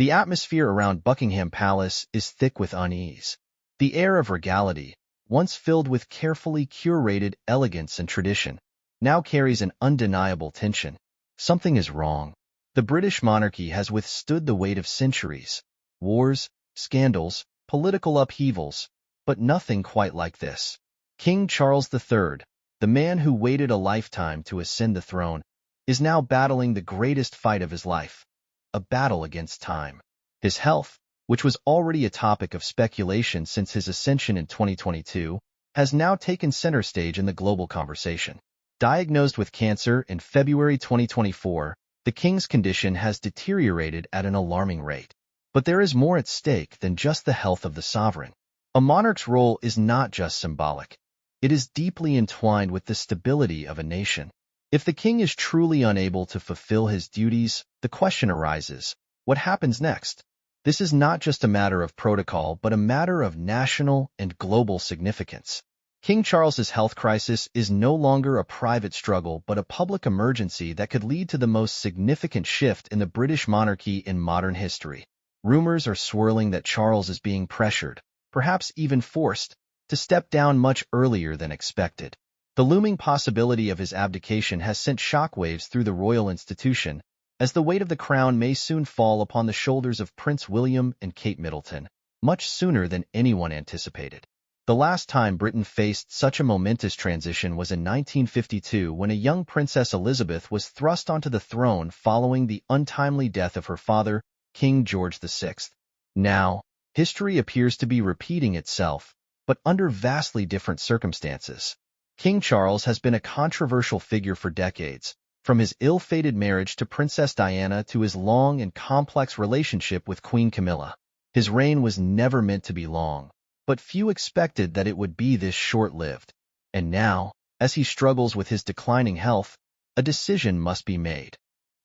The atmosphere around Buckingham Palace is thick with unease. The air of regality, once filled with carefully curated elegance and tradition, now carries an undeniable tension. Something is wrong. The British monarchy has withstood the weight of centuries, wars, scandals, political upheavals, but nothing quite like this. King Charles III, the man who waited a lifetime to ascend the throne, is now battling the greatest fight of his life, a battle against time. His health, which was already a topic of speculation since his ascension in 2022, has now taken center stage in the global conversation. Diagnosed with cancer in February 2024, the king's condition has deteriorated at an alarming rate. But there is more at stake than just the health of the sovereign. A monarch's role is not just symbolic. It is deeply entwined with the stability of a nation. If the king is truly unable to fulfill his duties, the question arises, what happens next? This is not just a matter of protocol, but a matter of national and global significance. King Charles's health crisis is no longer a private struggle, but a public emergency that could lead to the most significant shift in the British monarchy in modern history. Rumors are swirling that Charles is being pressured, perhaps even forced, to step down much earlier than expected. The looming possibility of his abdication has sent shockwaves through the royal institution, as the weight of the crown may soon fall upon the shoulders of Prince William and Kate Middleton, much sooner than anyone anticipated. The last time Britain faced such a momentous transition was in 1952, when a young Princess Elizabeth was thrust onto the throne following the untimely death of her father, King George VI. Now, history appears to be repeating itself, but under vastly different circumstances. King Charles has been a controversial figure for decades, from his ill-fated marriage to Princess Diana to his long and complex relationship with Queen Camilla. His reign was never meant to be long, but few expected that it would be this short-lived. And now, as he struggles with his declining health, a decision must be made,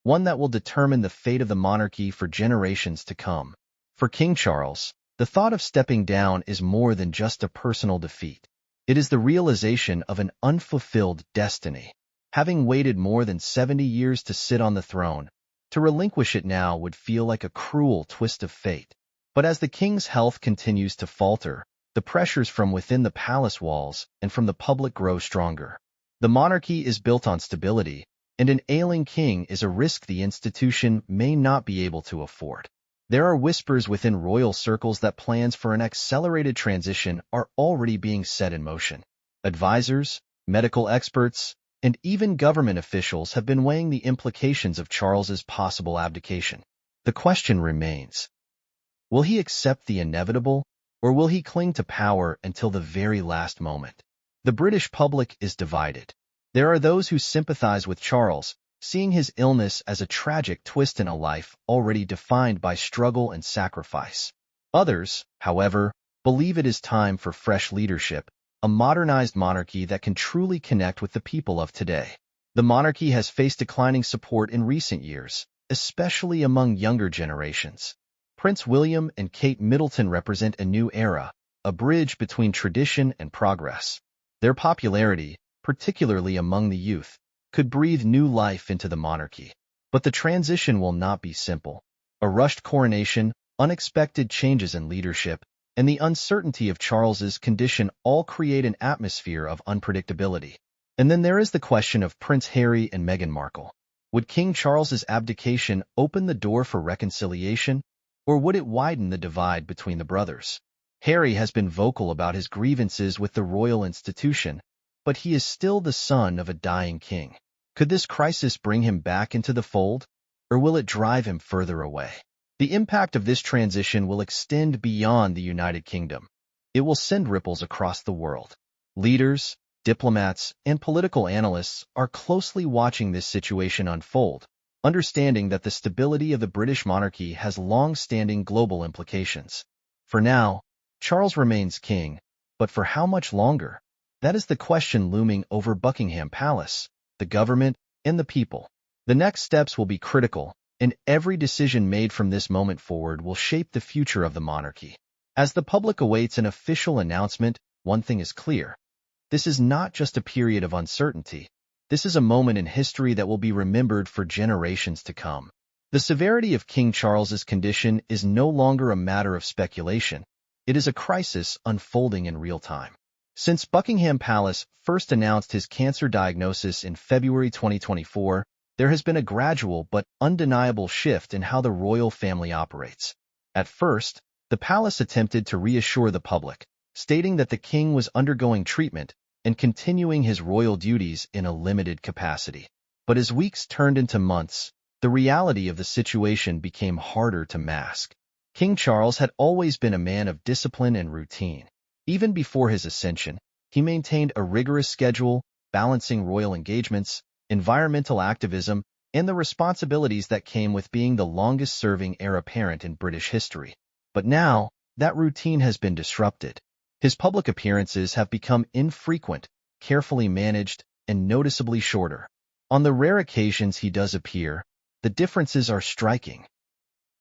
one that will determine the fate of the monarchy for generations to come. For King Charles, the thought of stepping down is more than just a personal defeat. It is the realization of an unfulfilled destiny. Having waited more than 70 years to sit on the throne, to relinquish it now would feel like a cruel twist of fate. But as the king's health continues to falter, the pressures from within the palace walls and from the public grow stronger. The monarchy is built on stability, and an ailing king is a risk the institution may not be able to afford. There are whispers within royal circles that plans for an accelerated transition are already being set in motion. Advisors, medical experts, and even government officials have been weighing the implications of Charles's possible abdication. The question remains, will he accept the inevitable, or will he cling to power until the very last moment? The British public is divided. There are those who sympathize with Charles, seeing his illness as a tragic twist in a life already defined by struggle and sacrifice. Others, however, believe it is time for fresh leadership, a modernized monarchy that can truly connect with the people of today. The monarchy has faced declining support in recent years, especially among younger generations. Prince William and Kate Middleton represent a new era, a bridge between tradition and progress. Their popularity, particularly among the youth, could breathe new life into the monarchy. But the transition will not be simple. A rushed coronation, unexpected changes in leadership, and the uncertainty of Charles's condition all create an atmosphere of unpredictability. And then there is the question of Prince Harry and Meghan Markle. Would King Charles's abdication open the door for reconciliation, or would it widen the divide between the brothers? Harry has been vocal about his grievances with the royal institution, but he is still the son of a dying king. Could this crisis bring him back into the fold, or will it drive him further away? The impact of this transition will extend beyond the United Kingdom. It will send ripples across the world. Leaders, diplomats, and political analysts are closely watching this situation unfold, understanding that the stability of the British monarchy has long-standing global implications. For now, Charles remains king, but for how much longer? That is the question looming over Buckingham Palace, the government, and the people. The next steps will be critical, and every decision made from this moment forward will shape the future of the monarchy. As the public awaits an official announcement, one thing is clear. This is not just a period of uncertainty. This is a moment in history that will be remembered for generations to come. The severity of King Charles's condition is no longer a matter of speculation. It is a crisis unfolding in real time. Since Buckingham Palace first announced his cancer diagnosis in February 2024, there has been a gradual but undeniable shift in how the royal family operates. At first, the palace attempted to reassure the public, stating that the king was undergoing treatment and continuing his royal duties in a limited capacity. But as weeks turned into months, the reality of the situation became harder to mask. King Charles had always been a man of discipline and routine. Even before his ascension, he maintained a rigorous schedule, balancing royal engagements, environmental activism, and the responsibilities that came with being the longest-serving heir apparent in British history. But now, that routine has been disrupted. His public appearances have become infrequent, carefully managed, and noticeably shorter. On the rare occasions he does appear, the differences are striking.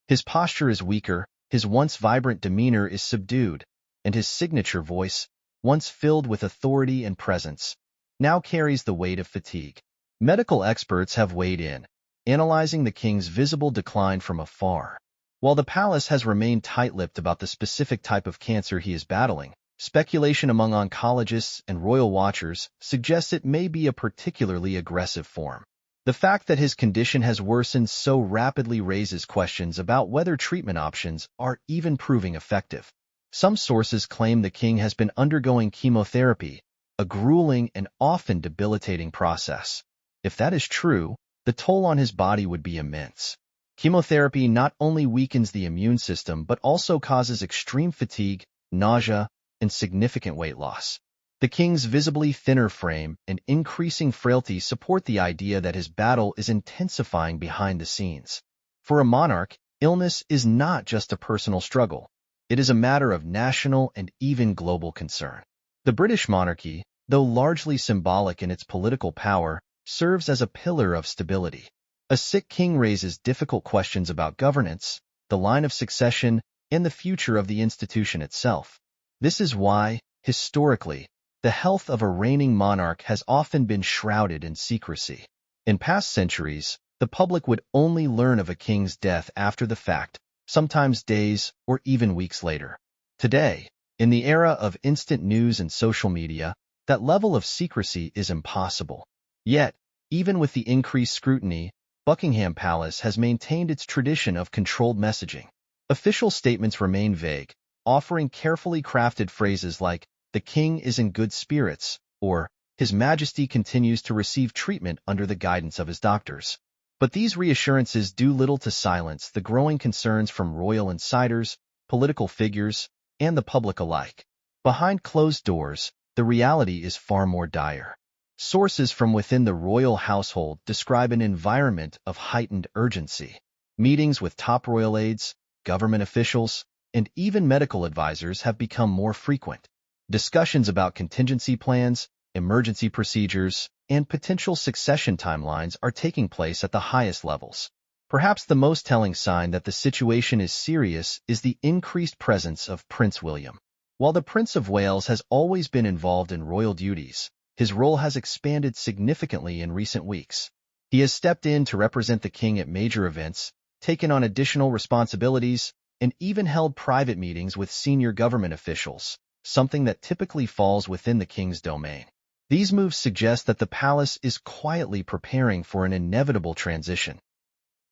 His posture is weaker, his once vibrant demeanor is subdued, and his signature voice, once filled with authority and presence, now carries the weight of fatigue. Medical experts have weighed in, analyzing the king's visible decline from afar. While the palace has remained tight-lipped about the specific type of cancer he is battling, speculation among oncologists and royal watchers suggests it may be a particularly aggressive form. The fact that his condition has worsened so rapidly raises questions about whether treatment options are even proving effective. Some sources claim the king has been undergoing chemotherapy, a grueling and often debilitating process. If that is true, the toll on his body would be immense. Chemotherapy not only weakens the immune system but also causes extreme fatigue, nausea, and significant weight loss. The king's visibly thinner frame and increasing frailty support the idea that his battle is intensifying behind the scenes. For a monarch, illness is not just a personal struggle. It is a matter of national and even global concern. The British monarchy, though largely symbolic in its political power, serves as a pillar of stability. A sick king raises difficult questions about governance, the line of succession, and the future of the institution itself. This is why, historically, the health of a reigning monarch has often been shrouded in secrecy. In past centuries, the public would only learn of a king's death after the fact, sometimes days or even weeks later. Today, in the era of instant news and social media, that level of secrecy is impossible. Yet, even with the increased scrutiny, Buckingham Palace has maintained its tradition of controlled messaging. Official statements remain vague, offering carefully crafted phrases like, "The king is in good spirits," or "His Majesty continues to receive treatment under the guidance of his doctors." But these reassurances do little to silence the growing concerns from royal insiders, political figures, and the public alike. Behind closed doors, the reality is far more dire. Sources from within the royal household describe an environment of heightened urgency. Meetings with top royal aides, government officials, and even medical advisors have become more frequent. Discussions about contingency plans, emergency procedures, and potential succession timelines are taking place at the highest levels. Perhaps the most telling sign that the situation is serious is the increased presence of Prince William. While the Prince of Wales has always been involved in royal duties, his role has expanded significantly in recent weeks. He has stepped in to represent the king at major events, taken on additional responsibilities, and even held private meetings with senior government officials, something that typically falls within the king's domain. These moves suggest that the palace is quietly preparing for an inevitable transition.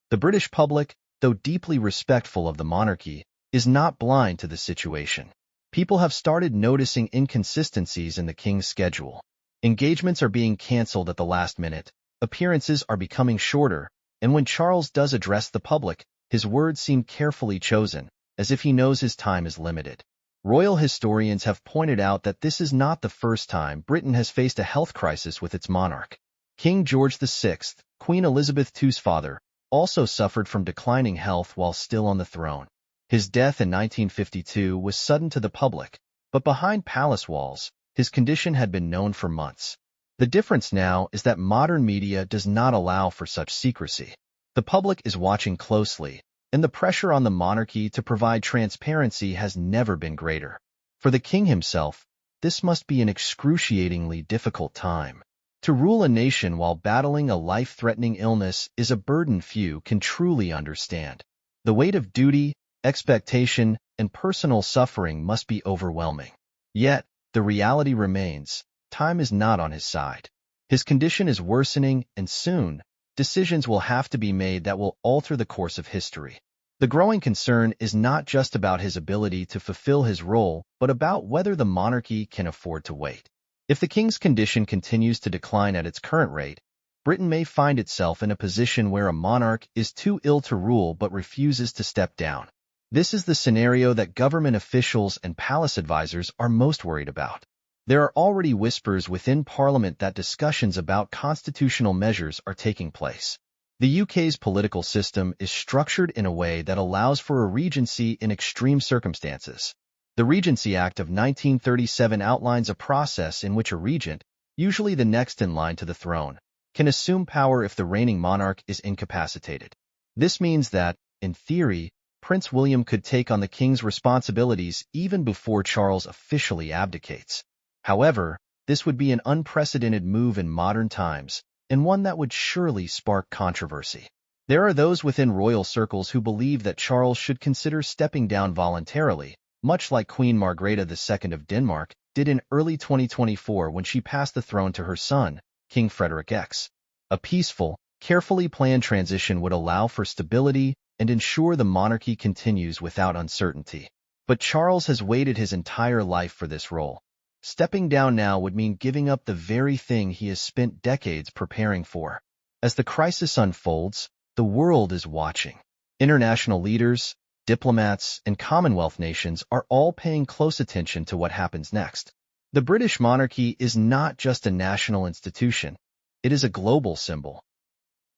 The British public, though deeply respectful of the monarchy, is not blind to the situation. People have started noticing inconsistencies in the king's schedule. Engagements are being cancelled at the last minute, appearances are becoming shorter, and when Charles does address the public, his words seem carefully chosen, as if he knows his time is limited. Royal historians have pointed out that this is not the first time Britain has faced a health crisis with its monarch. King George VI, Queen Elizabeth II's father, also suffered from declining health while still on the throne. His death in 1952 was sudden to the public, but behind palace walls, his condition had been known for months. The difference now is that modern media does not allow for such secrecy. The public is watching closely, and the pressure on the monarchy to provide transparency has never been greater. For the king himself, this must be an excruciatingly difficult time. To rule a nation while battling a life-threatening illness is a burden few can truly understand. The weight of duty, expectation, and personal suffering must be overwhelming. Yet, the reality remains, time is not on his side. His condition is worsening, and soon, decisions will have to be made that will alter the course of history. The growing concern is not just about his ability to fulfill his role, but about whether the monarchy can afford to wait. If the king's condition continues to decline at its current rate, Britain may find itself in a position where a monarch is too ill to rule but refuses to step down. This is the scenario that government officials and palace advisors are most worried about. There are already whispers within Parliament that discussions about constitutional measures are taking place. The UK's political system is structured in a way that allows for a regency in extreme circumstances. The Regency Act of 1937 outlines a process in which a regent, usually the next in line to the throne, can assume power if the reigning monarch is incapacitated. This means that, in theory, Prince William could take on the king's responsibilities even before Charles officially abdicates. However, this would be an unprecedented move in modern times, and one that would surely spark controversy. There are those within royal circles who believe that Charles should consider stepping down voluntarily, much like Queen Margrethe II of Denmark did in early 2024 when she passed the throne to her son, King Frederick X. A peaceful, carefully planned transition would allow for stability and ensure the monarchy continues without uncertainty. But Charles has waited his entire life for this role. Stepping down now would mean giving up the very thing he has spent decades preparing for. As the crisis unfolds, the world is watching. International leaders, diplomats, and Commonwealth nations are all paying close attention to what happens next. The British monarchy is not just a national institution, it is a global symbol.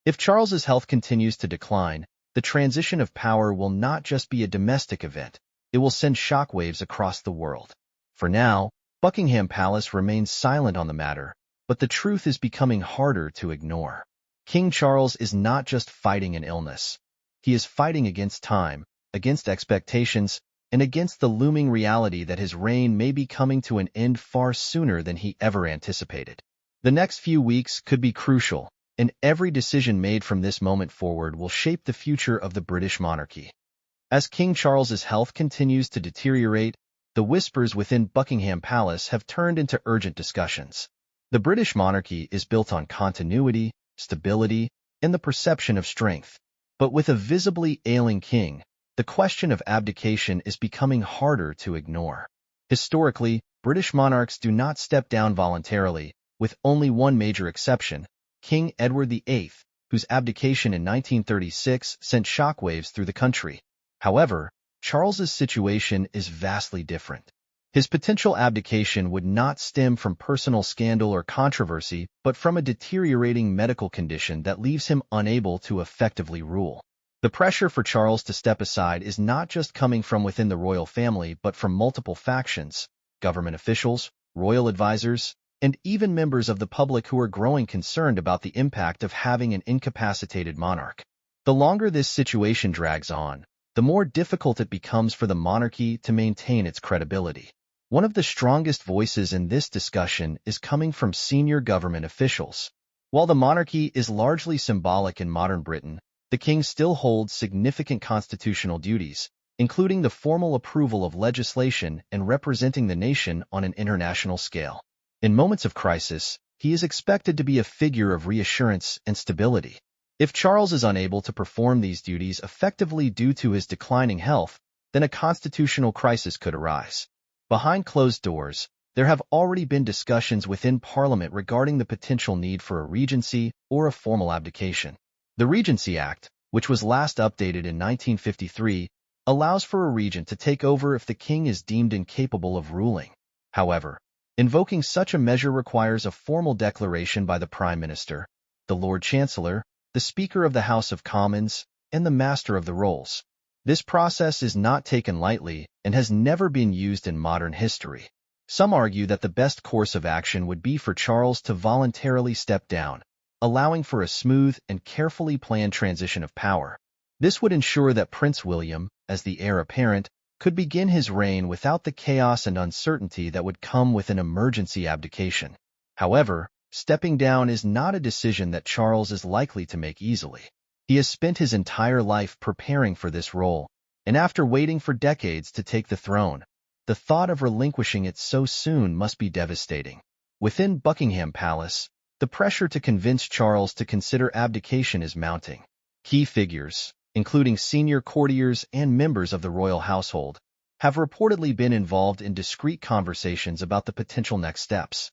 If Charles's health continues to decline, the transition of power will not just be a domestic event, it will send shockwaves across the world. For now, Buckingham Palace remains silent on the matter, but the truth is becoming harder to ignore. King Charles is not just fighting an illness. He is fighting against time, against expectations, and against the looming reality that his reign may be coming to an end far sooner than he ever anticipated. The next few weeks could be crucial, and every decision made from this moment forward will shape the future of the British monarchy. As King Charles's health continues to deteriorate, the whispers within Buckingham Palace have turned into urgent discussions. The British monarchy is built on continuity, stability, and the perception of strength. But with a visibly ailing king, the question of abdication is becoming harder to ignore. Historically, British monarchs do not step down voluntarily, with only one major exception, King Edward VIII, whose abdication in 1936 sent shockwaves through the country. However, Charles's situation is vastly different. His potential abdication would not stem from personal scandal or controversy, but from a deteriorating medical condition that leaves him unable to effectively rule. The pressure for Charles to step aside is not just coming from within the royal family, but from multiple factions, government officials, royal advisors, and even members of the public who are growing concerned about the impact of having an incapacitated monarch. The longer this situation drags on, the more difficult it becomes for the monarchy to maintain its credibility. One of the strongest voices in this discussion is coming from senior government officials. While the monarchy is largely symbolic in modern Britain, the king still holds significant constitutional duties, including the formal approval of legislation and representing the nation on an international scale. In moments of crisis, he is expected to be a figure of reassurance and stability. If Charles is unable to perform these duties effectively due to his declining health, then a constitutional crisis could arise. Behind closed doors, there have already been discussions within Parliament regarding the potential need for a regency or a formal abdication. The Regency Act, which was last updated in 1953, allows for a regent to take over if the king is deemed incapable of ruling. However, invoking such a measure requires a formal declaration by the Prime Minister, the Lord Chancellor, the Speaker of the House of Commons, and the Master of the Rolls. This process is not taken lightly and has never been used in modern history. Some argue that the best course of action would be for Charles to voluntarily step down, allowing for a smooth and carefully planned transition of power. This would ensure that Prince William, as the heir apparent, could begin his reign without the chaos and uncertainty that would come with an emergency abdication. However, stepping down is not a decision that Charles is likely to make easily. He has spent his entire life preparing for this role, and after waiting for decades to take the throne, the thought of relinquishing it so soon must be devastating. Within Buckingham Palace, the pressure to convince Charles to consider abdication is mounting. Key figures, including senior courtiers and members of the royal household, have reportedly been involved in discreet conversations about the potential next steps.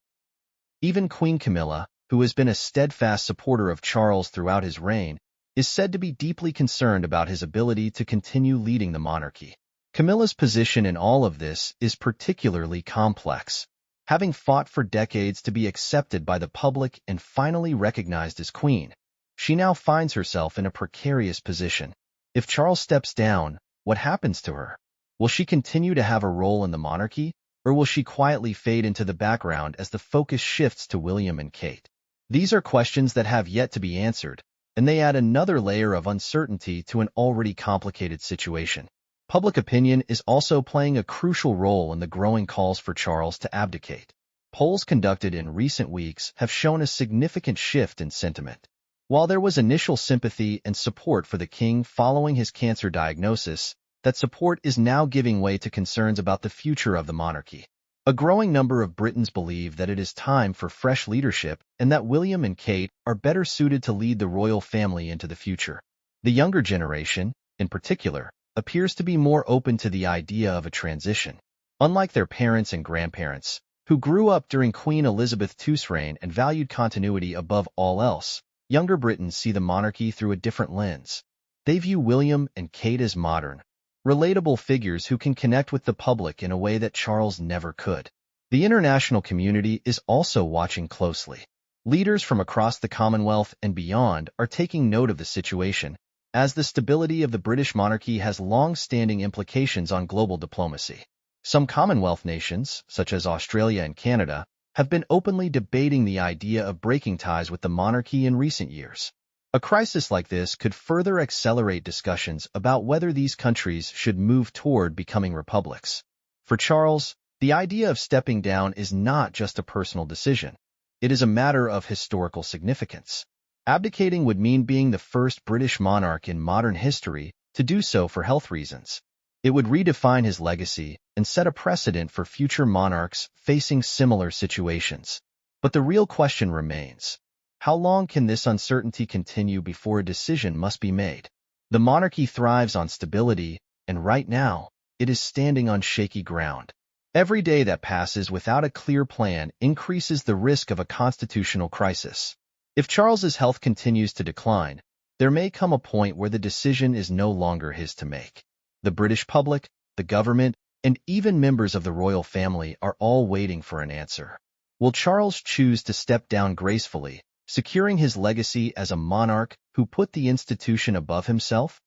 Even Queen Camilla, who has been a steadfast supporter of Charles throughout his reign, is said to be deeply concerned about his ability to continue leading the monarchy. Camilla's position in all of this is particularly complex. Having fought for decades to be accepted by the public and finally recognized as queen, she now finds herself in a precarious position. If Charles steps down, what happens to her? Will she continue to have a role in the monarchy, or will she quietly fade into the background as the focus shifts to William and Kate? These are questions that have yet to be answered, and they add another layer of uncertainty to an already complicated situation. Public opinion is also playing a crucial role in the growing calls for Charles to abdicate. Polls conducted in recent weeks have shown a significant shift in sentiment. While there was initial sympathy and support for the king following his cancer diagnosis, that support is now giving way to concerns about the future of the monarchy. A growing number of Britons believe that it is time for fresh leadership and that William and Kate are better suited to lead the royal family into the future. The younger generation, in particular, appears to be more open to the idea of a transition. Unlike their parents and grandparents, who grew up during Queen Elizabeth II's reign and valued continuity above all else, younger Britons see the monarchy through a different lens. They view William and Kate as modern, relatable figures who can connect with the public in a way that Charles never could. The international community is also watching closely. Leaders from across the Commonwealth and beyond are taking note of the situation, as the stability of the British monarchy has long-standing implications on global diplomacy. Some Commonwealth nations, such as Australia and Canada, have been openly debating the idea of breaking ties with the monarchy in recent years. A crisis like this could further accelerate discussions about whether these countries should move toward becoming republics. For Charles, the idea of stepping down is not just a personal decision. It is a matter of historical significance. Abdicating would mean being the first British monarch in modern history to do so for health reasons. It would redefine his legacy and set a precedent for future monarchs facing similar situations. But the real question remains: how long can this uncertainty continue before a decision must be made? The monarchy thrives on stability, and right now, it is standing on shaky ground. Every day that passes without a clear plan increases the risk of a constitutional crisis. If Charles's health continues to decline, there may come a point where the decision is no longer his to make. The British public, the government, and even members of the royal family are all waiting for an answer. Will Charles choose to step down gracefully, securing his legacy as a monarch who put the institution above himself?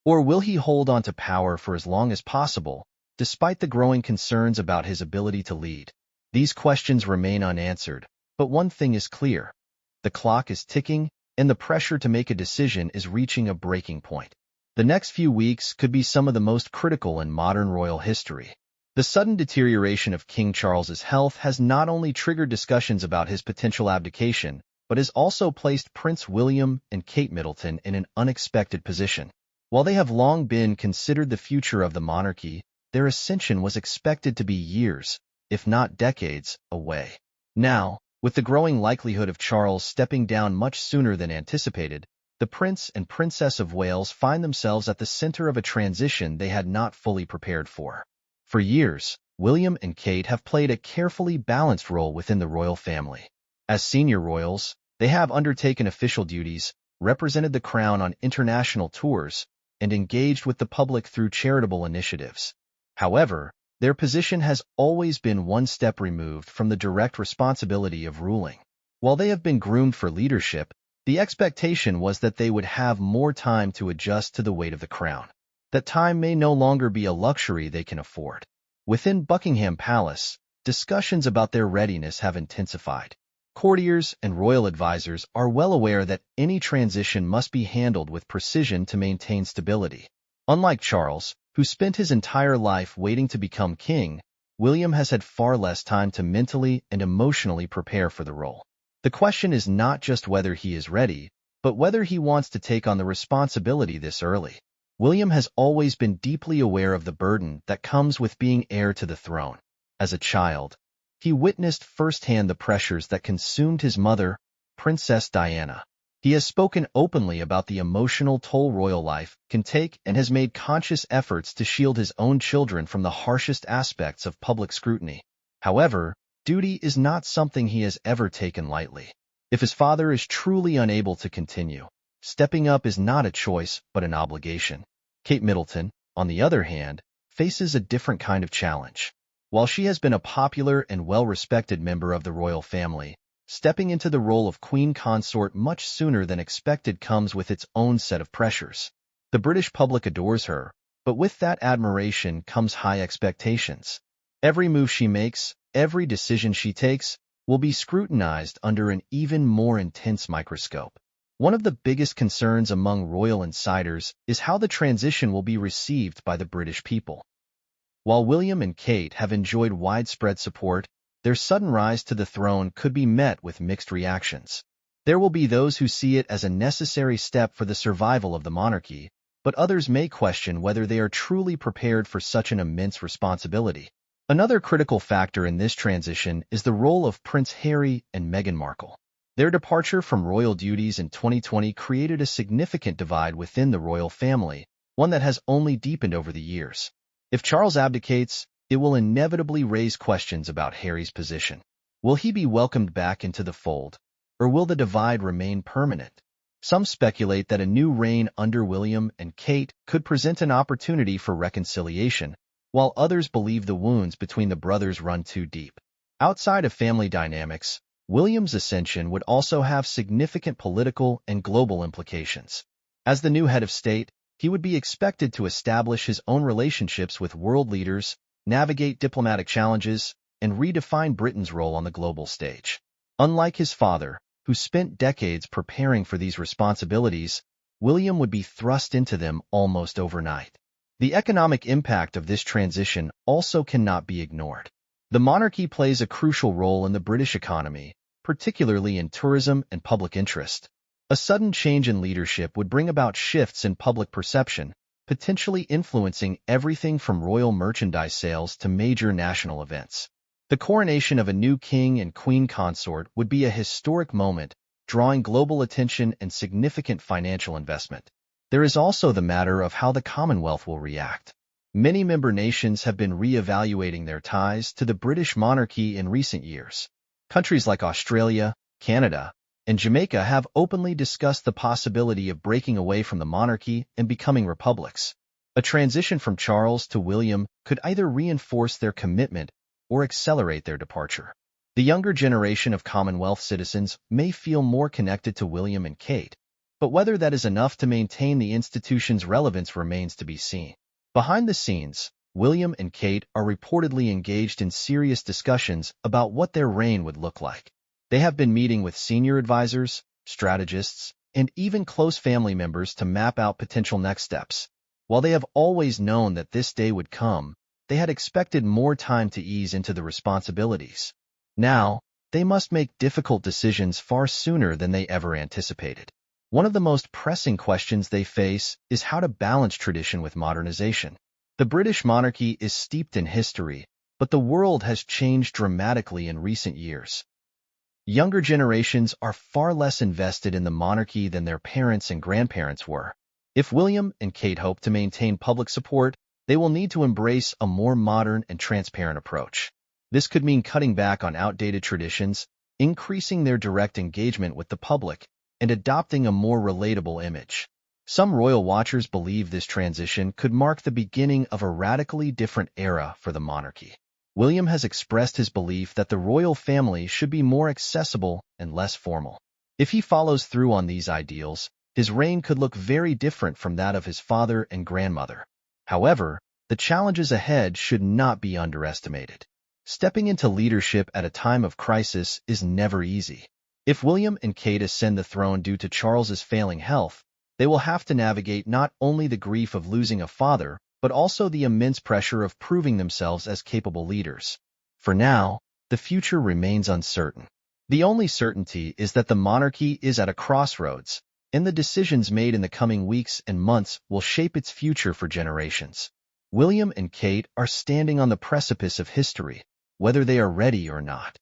Or will he hold on to power for as long as possible, despite the growing concerns about his ability to lead? These questions remain unanswered, but one thing is clear: the clock is ticking, and the pressure to make a decision is reaching a breaking point. The next few weeks could be some of the most critical in modern royal history. The sudden deterioration of King Charles's health has not only triggered discussions about his potential abdication, but has also placed Prince William and Kate Middleton in an unexpected position. While they have long been considered the future of the monarchy, their ascension was expected to be years, if not decades, away. Now, with the growing likelihood of Charles stepping down much sooner than anticipated, the Prince and Princess of Wales find themselves at the center of a transition they had not fully prepared for. For years, William and Kate have played a carefully balanced role within the royal family. As senior royals, they have undertaken official duties, represented the crown on international tours, and engaged with the public through charitable initiatives. However, their position has always been one step removed from the direct responsibility of ruling. While they have been groomed for leadership, the expectation was that they would have more time to adjust to the weight of the crown. That time may no longer be a luxury they can afford. Within Buckingham Palace, discussions about their readiness have intensified. Courtiers and royal advisors are well aware that any transition must be handled with precision to maintain stability. Unlike Charles, who spent his entire life waiting to become king, William has had far less time to mentally and emotionally prepare for the role. The question is not just whether he is ready, but whether he wants to take on the responsibility this early. William has always been deeply aware of the burden that comes with being heir to the throne. As a child, he witnessed firsthand the pressures that consumed his mother, Princess Diana. He has spoken openly about the emotional toll royal life can take and has made conscious efforts to shield his own children from the harshest aspects of public scrutiny. However, duty is not something he has ever taken lightly. If his father is truly unable to continue, stepping up is not a choice but an obligation. Kate Middleton, on the other hand, faces a different kind of challenge. While she has been a popular and well-respected member of the royal family, stepping into the role of queen consort much sooner than expected comes with its own set of pressures. The British public adores her, but with that admiration comes high expectations. Every move she makes, every decision she takes, will be scrutinized under an even more intense microscope. One of the biggest concerns among royal insiders is how the transition will be received by the British people. While William and Kate have enjoyed widespread support, their sudden rise to the throne could be met with mixed reactions. There will be those who see it as a necessary step for the survival of the monarchy, but others may question whether they are truly prepared for such an immense responsibility. Another critical factor in this transition is the role of Prince Harry and Meghan Markle. Their departure from royal duties in 2020 created a significant divide within the royal family, one that has only deepened over the years. If Charles abdicates, it will inevitably raise questions about Harry's position. Will he be welcomed back into the fold, or will the divide remain permanent? Some speculate that a new reign under William and Kate could present an opportunity for reconciliation, while others believe the wounds between the brothers run too deep. Outside of family dynamics, William's ascension would also have significant political and global implications. As the new head of state, he would be expected to establish his own relationships with world leaders, navigate diplomatic challenges, and redefine Britain's role on the global stage. Unlike his father, who spent decades preparing for these responsibilities, William would be thrust into them almost overnight. The economic impact of this transition also cannot be ignored. The monarchy plays a crucial role in the British economy, particularly in tourism and public interest. A sudden change in leadership would bring about shifts in public perception, potentially influencing everything from royal merchandise sales to major national events. The coronation of a new king and queen consort would be a historic moment, drawing global attention and significant financial investment. There is also the matter of how the Commonwealth will react. Many member nations have been re-evaluating their ties to the British monarchy in recent years. Countries like Australia, Canada, and Jamaica have openly discussed the possibility of breaking away from the monarchy and becoming republics. A transition from Charles to William could either reinforce their commitment or accelerate their departure. The younger generation of Commonwealth citizens may feel more connected to William and Kate, but whether that is enough to maintain the institution's relevance remains to be seen. Behind the scenes, William and Kate are reportedly engaged in serious discussions about what their reign would look like. They have been meeting with senior advisors, strategists, and even close family members to map out potential next steps. While they have always known that this day would come, they had expected more time to ease into the responsibilities. Now, they must make difficult decisions far sooner than they ever anticipated. One of the most pressing questions they face is how to balance tradition with modernization. The British monarchy is steeped in history, but the world has changed dramatically in recent years. Younger generations are far less invested in the monarchy than their parents and grandparents were. If William and Kate hope to maintain public support, they will need to embrace a more modern and transparent approach. This could mean cutting back on outdated traditions, increasing their direct engagement with the public, and adopting a more relatable image. Some royal watchers believe this transition could mark the beginning of a radically different era for the monarchy. William has expressed his belief that the royal family should be more accessible and less formal. If he follows through on these ideals, his reign could look very different from that of his father and grandmother. However, the challenges ahead should not be underestimated. Stepping into leadership at a time of crisis is never easy. If William and Kate ascend the throne due to Charles's failing health, they will have to navigate not only the grief of losing a father, but also the immense pressure of proving themselves as capable leaders. For now, the future remains uncertain. The only certainty is that the monarchy is at a crossroads, and the decisions made in the coming weeks and months will shape its future for generations. William and Kate are standing on the precipice of history, whether they are ready or not.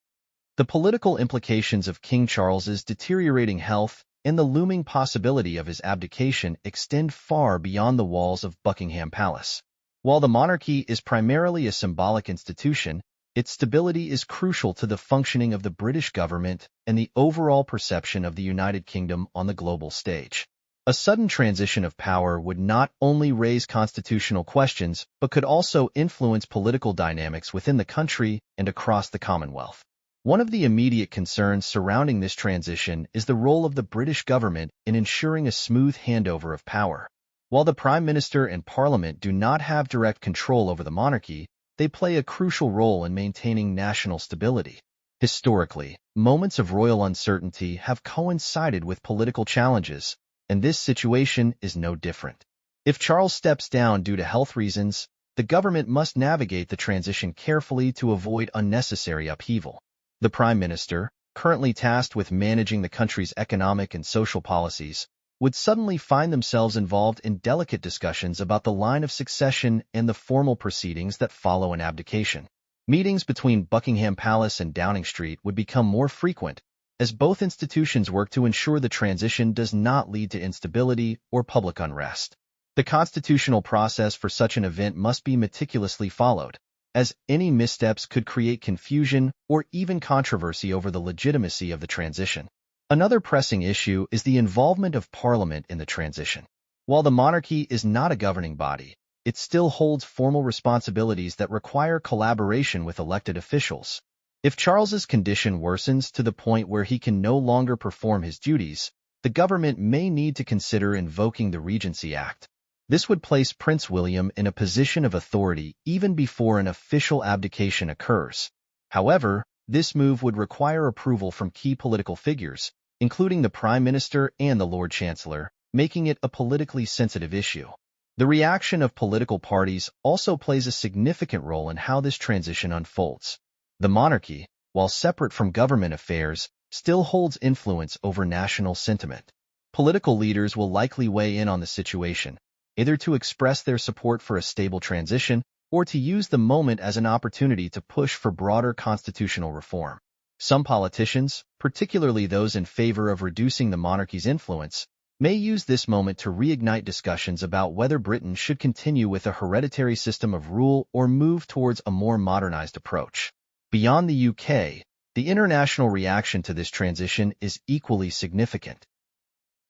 The political implications of King Charles's deteriorating health and the looming possibility of his abdication extend far beyond the walls of Buckingham Palace. While the monarchy is primarily a symbolic institution, its stability is crucial to the functioning of the British government and the overall perception of the United Kingdom on the global stage. A sudden transition of power would not only raise constitutional questions, but could also influence political dynamics within the country and across the Commonwealth. One of the immediate concerns surrounding this transition is the role of the British government in ensuring a smooth handover of power. While the Prime Minister and Parliament do not have direct control over the monarchy, they play a crucial role in maintaining national stability. Historically, moments of royal uncertainty have coincided with political challenges, and this situation is no different. If Charles steps down due to health reasons, the government must navigate the transition carefully to avoid unnecessary upheaval. The Prime Minister, currently tasked with managing the country's economic and social policies, would suddenly find themselves involved in delicate discussions about the line of succession and the formal proceedings that follow an abdication. Meetings between Buckingham Palace and Downing Street would become more frequent, as both institutions work to ensure the transition does not lead to instability or public unrest. The constitutional process for such an event must be meticulously followed, as any missteps could create confusion or even controversy over the legitimacy of the transition. Another pressing issue is the involvement of Parliament in the transition. While the monarchy is not a governing body, it still holds formal responsibilities that require collaboration with elected officials. If Charles's condition worsens to the point where he can no longer perform his duties, the government may need to consider invoking the Regency Act. This would place Prince William in a position of authority even before an official abdication occurs. However, this move would require approval from key political figures, including the Prime Minister and the Lord Chancellor, making it a politically sensitive issue. The reaction of political parties also plays a significant role in how this transition unfolds. The monarchy, while separate from government affairs, still holds influence over national sentiment. Political leaders will likely weigh in on the situation, either to express their support for a stable transition or to use the moment as an opportunity to push for broader constitutional reform. Some politicians, particularly those in favor of reducing the monarchy's influence, may use this moment to reignite discussions about whether Britain should continue with a hereditary system of rule or move towards a more modernized approach. Beyond the UK, the international reaction to this transition is equally significant.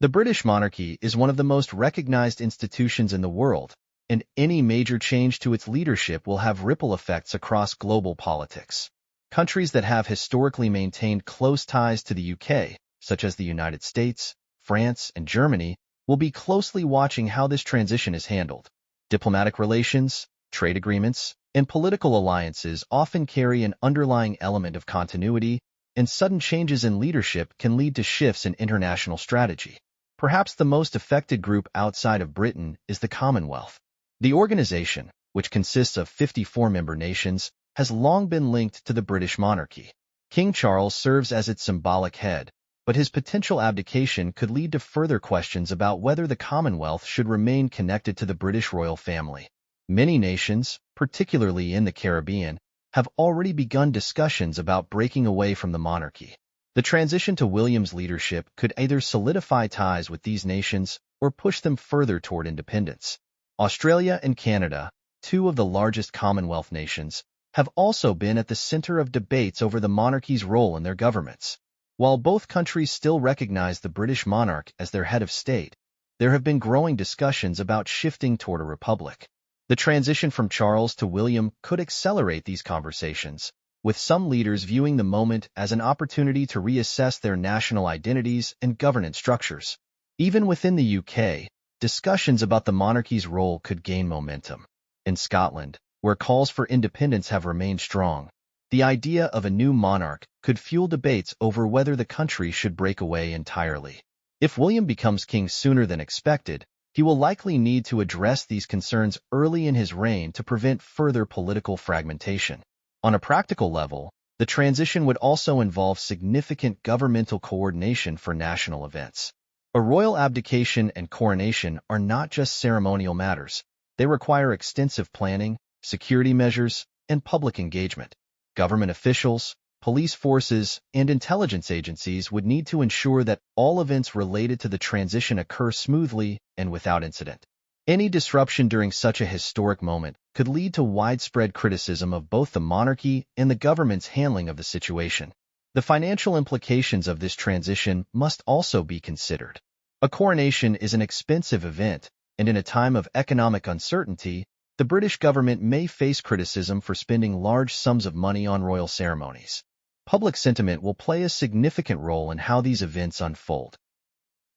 The British monarchy is one of the most recognized institutions in the world, and any major change to its leadership will have ripple effects across global politics. Countries that have historically maintained close ties to the UK, such as the United States, France, and Germany, will be closely watching how this transition is handled. Diplomatic relations, trade agreements, and political alliances often carry an underlying element of continuity, and sudden changes in leadership can lead to shifts in international strategy. Perhaps the most affected group outside of Britain is the Commonwealth. The organization, which consists of 54 member nations, has long been linked to the British monarchy. King Charles serves as its symbolic head, but his potential abdication could lead to further questions about whether the Commonwealth should remain connected to the British royal family. Many nations, particularly in the Caribbean, have already begun discussions about breaking away from the monarchy. The transition to William's leadership could either solidify ties with these nations or push them further toward independence. Australia and Canada, two of the largest Commonwealth nations, have also been at the center of debates over the monarchy's role in their governments. While both countries still recognize the British monarch as their head of state, there have been growing discussions about shifting toward a republic. The transition from Charles to William could accelerate these conversations, with some leaders viewing the moment as an opportunity to reassess their national identities and governance structures. Even within the UK, discussions about the monarchy's role could gain momentum. In Scotland, where calls for independence have remained strong, the idea of a new monarch could fuel debates over whether the country should break away entirely. If William becomes king sooner than expected, he will likely need to address these concerns early in his reign to prevent further political fragmentation. On a practical level, The transition would also involve significant governmental coordination for national events. A royal abdication and coronation are not just ceremonial matters. They require extensive planning, security measures, and public engagement. Government officials, police forces, and intelligence agencies would need to ensure that all events related to the transition occur smoothly and without incident. Any disruption during such a historic moment could lead to widespread criticism of both the monarchy and the government's handling of the situation. The financial implications of this transition must also be considered. A coronation is an expensive event, and in a time of economic uncertainty, the British government may face criticism for spending large sums of money on royal ceremonies. Public sentiment will play a significant role in how these events unfold.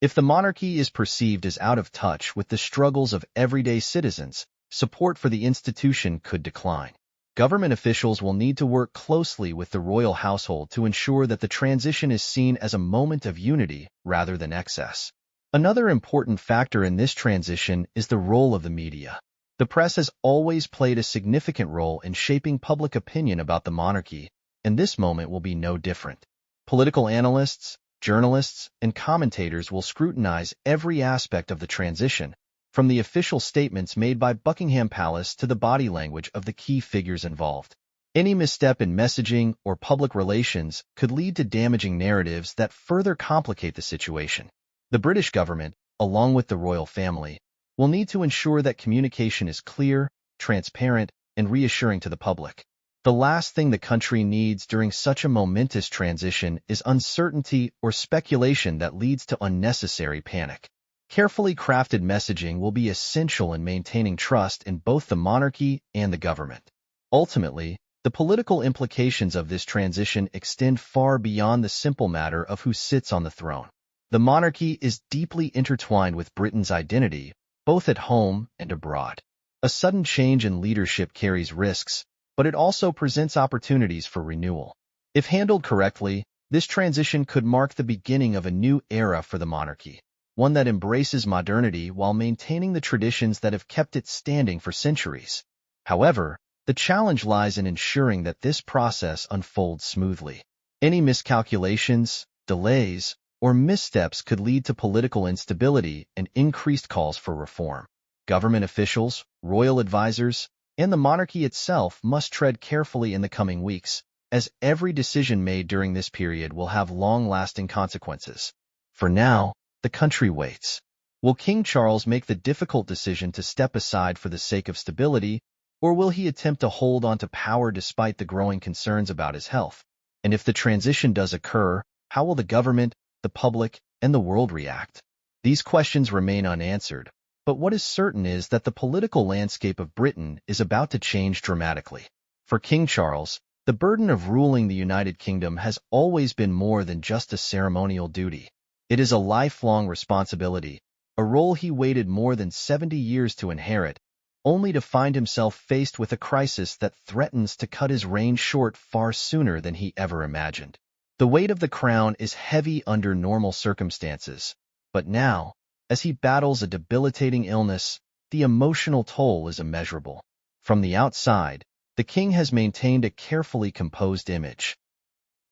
If the monarchy is perceived as out of touch with the struggles of everyday citizens, support for the institution could decline. Government officials will need to work closely with the royal household to ensure that the transition is seen as a moment of unity rather than excess. Another important factor in this transition is the role of the media. The press has always played a significant role in shaping public opinion about the monarchy, and this moment will be no different. Political analysts, journalists, and commentators will scrutinize every aspect of the transition, from the official statements made by Buckingham Palace to the body language of the key figures involved. Any misstep in messaging or public relations could lead to damaging narratives that further complicate the situation. The British government, along with the royal family, will need to ensure that communication is clear, transparent, and reassuring to the public. The last thing the country needs during such a momentous transition is uncertainty or speculation that leads to unnecessary panic. Carefully crafted messaging will be essential in maintaining trust in both the monarchy and the government. Ultimately, the political implications of this transition extend far beyond the simple matter of who sits on the throne. The monarchy is deeply intertwined with Britain's identity, both at home and abroad. A sudden change in leadership carries risks, but it also presents opportunities for renewal. If handled correctly, this transition could mark the beginning of a new era for the monarchy, one that embraces modernity while maintaining the traditions that have kept it standing for centuries. However, the challenge lies in ensuring that this process unfolds smoothly. Any miscalculations, delays, or missteps could lead to political instability and increased calls for reform. Government officials, royal advisors, and the monarchy itself must tread carefully in the coming weeks, as every decision made during this period will have long-lasting consequences. For now, the country waits. Will King Charles make the difficult decision to step aside for the sake of stability, or will he attempt to hold on to power despite the growing concerns about his health? And if the transition does occur, how will the government, the public, and the world react? These questions remain unanswered, but what is certain is that the political landscape of Britain is about to change dramatically. For King Charles, the burden of ruling the United Kingdom has always been more than just a ceremonial duty. It is a lifelong responsibility, a role he waited more than 70 years to inherit, only to find himself faced with a crisis that threatens to cut his reign short far sooner than he ever imagined. The weight of the crown is heavy under normal circumstances, but now, as he battles a debilitating illness, the emotional toll is immeasurable. From the outside, the king has maintained a carefully composed image.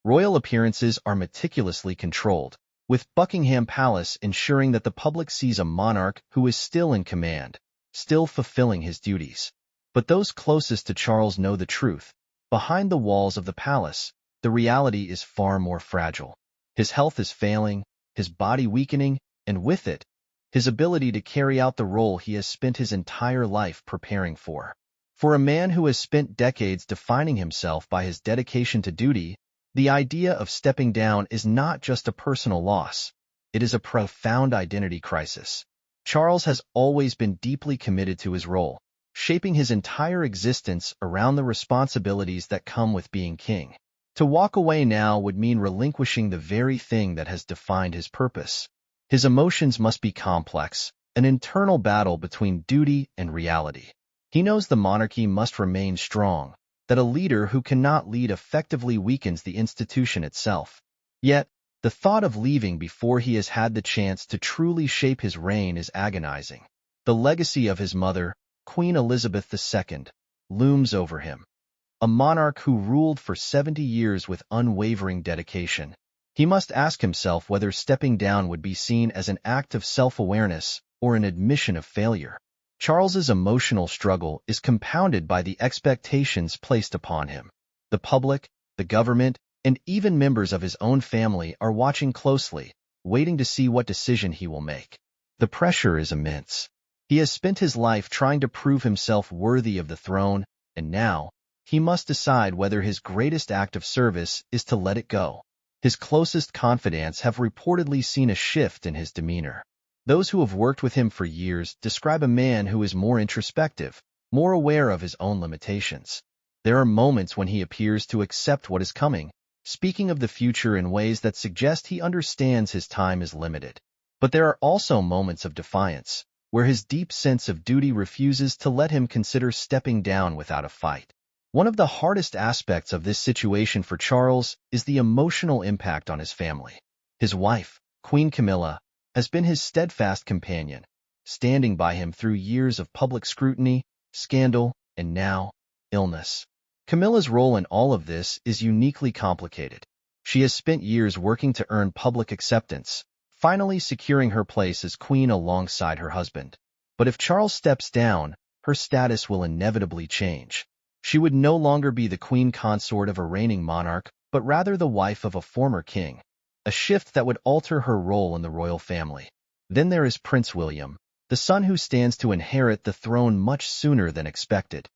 Royal appearances are meticulously controlled, with Buckingham Palace ensuring that the public sees a monarch who is still in command, still fulfilling his duties. But those closest to Charles know the truth. Behind the walls of the palace, the reality is far more fragile. His health is failing, his body weakening, and with it, his ability to carry out the role he has spent his entire life preparing for. For a man who has spent decades defining himself by his dedication to duty, the idea of stepping down is not just a personal loss. It is a profound identity crisis. Charles has always been deeply committed to his role, shaping his entire existence around the responsibilities that come with being king. To walk away now would mean relinquishing the very thing that has defined his purpose. His emotions must be complex, an internal battle between duty and reality. He knows the monarchy must remain strong, that a leader who cannot lead effectively weakens the institution itself. Yet, the thought of leaving before he has had the chance to truly shape his reign is agonizing. The legacy of his mother, Queen Elizabeth II, looms over him. a monarch who ruled for 70 years with unwavering dedication. He must ask himself whether stepping down would be seen as an act of self-awareness or an admission of failure. Charles's emotional struggle is compounded by the expectations placed upon him. The public, the government, and even members of his own family are watching closely, waiting to see what decision he will make. The pressure is immense. He has spent his life trying to prove himself worthy of the throne, and now, he must decide whether his greatest act of service is to let it go. His closest confidants have reportedly seen a shift in his demeanor. Those who have worked with him for years describe a man who is more introspective, more aware of his own limitations. There are moments when he appears to accept what is coming, speaking of the future in ways that suggest he understands his time is limited. But there are also moments of defiance, where his deep sense of duty refuses to let him consider stepping down without a fight. One of the hardest aspects of this situation for Charles is the emotional impact on his family. His wife, Queen Camilla, has been his steadfast companion, standing by him through years of public scrutiny, scandal, and now, illness. Camilla's role in all of this is uniquely complicated. She has spent years working to earn public acceptance, finally securing her place as queen alongside her husband. But if Charles steps down, her status will inevitably change. She would no longer be the queen consort of a reigning monarch, but rather the wife of a former king, a shift that would alter her role in the royal family. Then there is Prince William, the son who stands to inherit the throne much sooner than expected.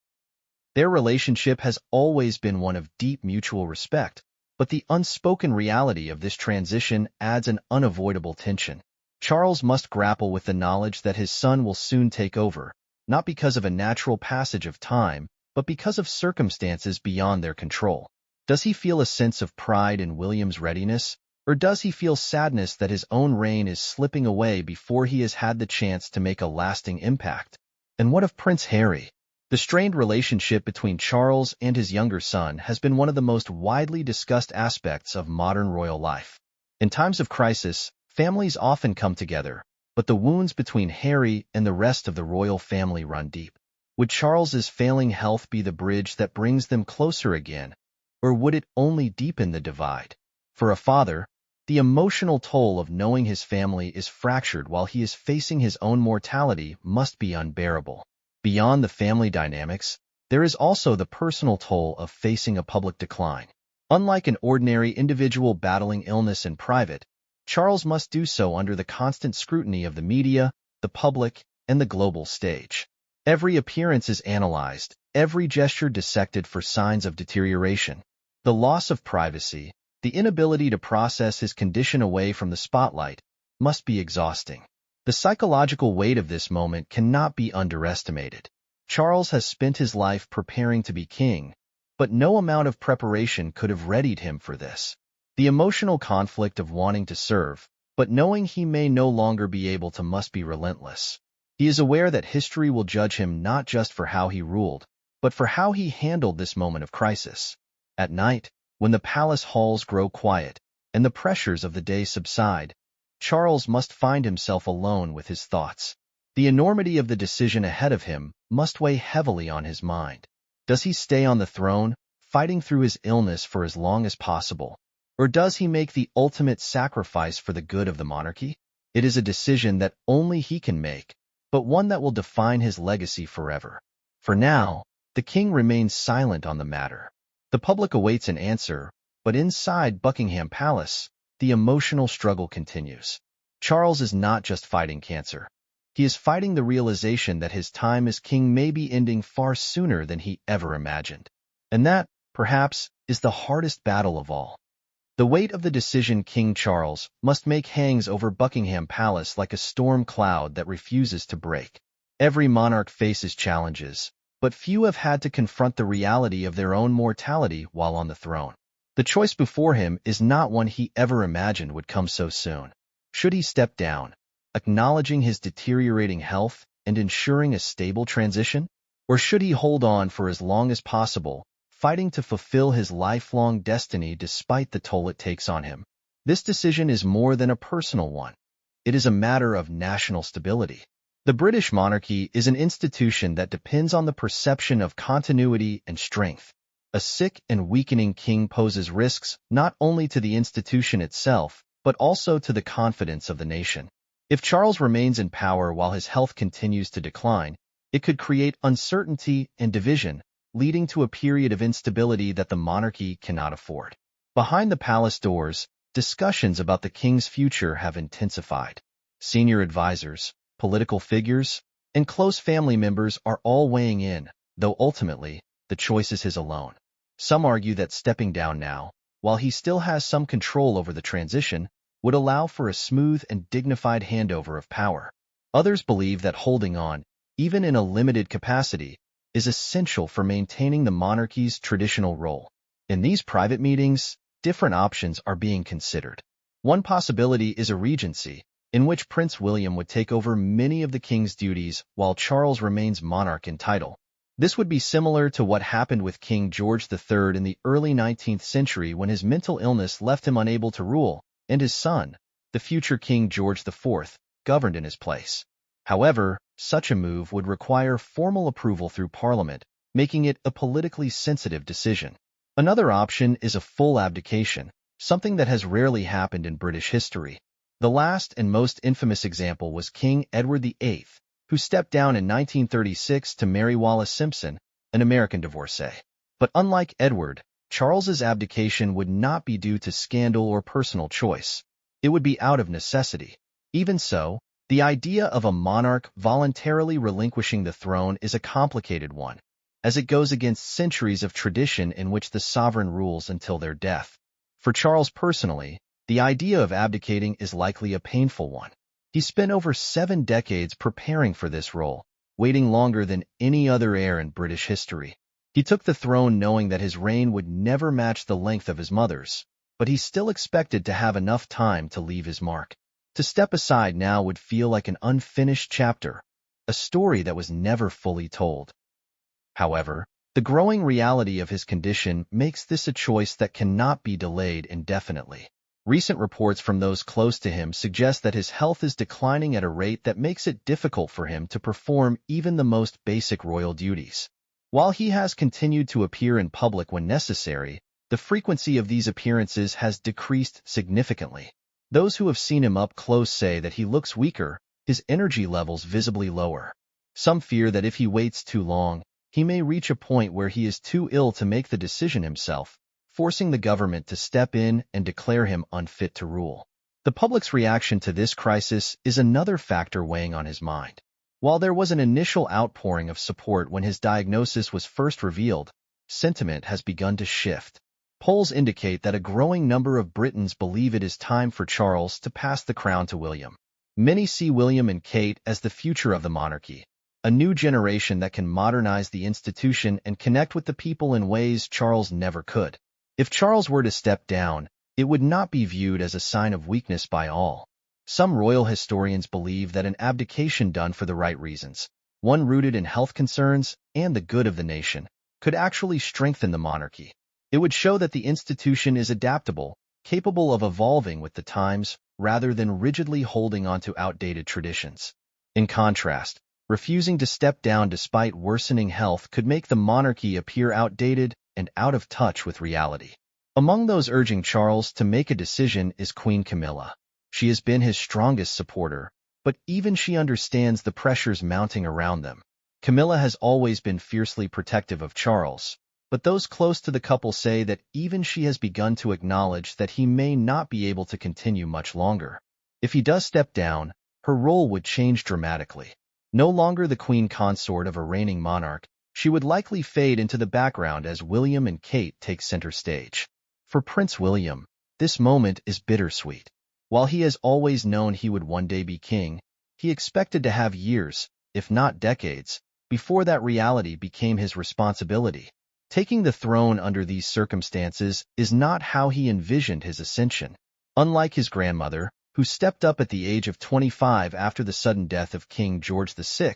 Their relationship has always been one of deep mutual respect, but the unspoken reality of this transition adds an unavoidable tension. Charles must grapple with the knowledge that his son will soon take over, not because of a natural passage of time, but because of circumstances beyond their control. Does he feel a sense of pride in William's readiness, or does he feel sadness that his own reign is slipping away before he has had the chance to make a lasting impact? And what of Prince Harry? The strained relationship between Charles and his younger son has been one of the most widely discussed aspects of modern royal life. In times of crisis, families often come together, but the wounds between Harry and the rest of the royal family run deep. Would Charles's failing health be the bridge that brings them closer again, or would it only deepen the divide? For a father, the emotional toll of knowing his family is fractured while he is facing his own mortality must be unbearable. Beyond the family dynamics, there is also the personal toll of facing a public decline. Unlike an ordinary individual battling illness in private, Charles must do so under the constant scrutiny of the media, the public, and the global stage. Every appearance is analyzed, every gesture dissected for signs of deterioration. The loss of privacy, the inability to process his condition away from the spotlight, must be exhausting. The psychological weight of this moment cannot be underestimated. Charles has spent his life preparing to be king, but no amount of preparation could have readied him for this. The emotional conflict of wanting to serve, but knowing he may no longer be able to must be relentless. He is aware that history will judge him not just for how he ruled, but for how he handled this moment of crisis. At night, when the palace halls grow quiet and the pressures of the day subside, Charles must find himself alone with his thoughts. The enormity of the decision ahead of him must weigh heavily on his mind. Does he stay on the throne, fighting through his illness for as long as possible? Or does he make the ultimate sacrifice for the good of the monarchy? It is a decision that only he can make, but one that will define his legacy forever. For now, the king remains silent on the matter. The public awaits an answer, but inside Buckingham Palace, the emotional struggle continues. Charles is not just fighting cancer. He is fighting the realization that his time as king may be ending far sooner than he ever imagined. And that, perhaps, is the hardest battle of all. The weight of the decision King Charles must make hangs over Buckingham Palace like a storm cloud that refuses to break. Every monarch faces challenges, but few have had to confront the reality of their own mortality while on the throne. The choice before him is not one he ever imagined would come so soon. Should he step down, acknowledging his deteriorating health and ensuring a stable transition? Or should he hold on for as long as possible, fighting to fulfill his lifelong destiny despite the toll it takes on him? This decision is more than a personal one. It is a matter of national stability. The British monarchy is an institution that depends on the perception of continuity and strength. A sick and weakening king poses risks not only to the institution itself, but also to the confidence of the nation. If Charles remains in power while his health continues to decline, it could create uncertainty and division, leading to a period of instability that the monarchy cannot afford. Behind the palace doors, discussions about the king's future have intensified. Senior advisors, political figures, and close family members are all weighing in, though ultimately, the choice is his alone. Some argue that stepping down now, while he still has some control over the transition, would allow for a smooth and dignified handover of power. Others believe that holding on, even in a limited capacity, is essential for maintaining the monarchy's traditional role. In these private meetings, different options are being considered. One possibility is a regency, in which Prince William would take over many of the king's duties while Charles remains monarch in title. This would be similar to what happened with King George III in the early 19th century when his mental illness left him unable to rule, and his son, the future King George IV, governed in his place. However, such a move would require formal approval through Parliament, making it a politically sensitive decision. Another option is a full abdication, something that has rarely happened in British history. The last and most infamous example was King Edward VIII, who stepped down in 1936 to marry Wallis Simpson, an American divorcee. But unlike Edward, Charles's abdication would not be due to scandal or personal choice. It would be out of necessity. Even so, the idea of a monarch voluntarily relinquishing the throne is a complicated one, as it goes against centuries of tradition in which the sovereign rules until their death. For Charles personally, the idea of abdicating is likely a painful one. He spent over 7 decades preparing for this role, waiting longer than any other heir in British history. He took the throne knowing that his reign would never match the length of his mother's, but he still expected to have enough time to leave his mark. To step aside now would feel like an unfinished chapter, a story that was never fully told. However, the growing reality of his condition makes this a choice that cannot be delayed indefinitely. Recent reports from those close to him suggest that his health is declining at a rate that makes it difficult for him to perform even the most basic royal duties. While he has continued to appear in public when necessary, the frequency of these appearances has decreased significantly. Those who have seen him up close say that he looks weaker, his energy levels visibly lower. Some fear that if he waits too long, he may reach a point where he is too ill to make the decision himself, forcing the government to step in and declare him unfit to rule. The public's reaction to this crisis is another factor weighing on his mind. While there was an initial outpouring of support when his diagnosis was first revealed, sentiment has begun to shift. Polls indicate that a growing number of Britons believe it is time for Charles to pass the crown to William. Many see William and Kate as the future of the monarchy, a new generation that can modernize the institution and connect with the people in ways Charles never could. If Charles were to step down, it would not be viewed as a sign of weakness by all. Some royal historians believe that an abdication done for the right reasons, one rooted in health concerns and the good of the nation, could actually strengthen the monarchy. It would show that the institution is adaptable, capable of evolving with the times, rather than rigidly holding onto outdated traditions. In contrast, refusing to step down despite worsening health could make the monarchy appear outdated and out of touch with reality. Among those urging Charles to make a decision is Queen Camilla. She has been his strongest supporter, but even she understands the pressures mounting around them. Camilla has always been fiercely protective of Charles, but those close to the couple say that even she has begun to acknowledge that he may not be able to continue much longer. If he does step down, her role would change dramatically. No longer the queen consort of a reigning monarch, she would likely fade into the background as William and Kate take center stage. For Prince William, this moment is bittersweet. While he has always known he would one day be king, he expected to have years, if not decades, before that reality became his responsibility. Taking the throne under these circumstances is not how he envisioned his ascension. Unlike his grandmother, who stepped up at the age of 25 after the sudden death of King George VI,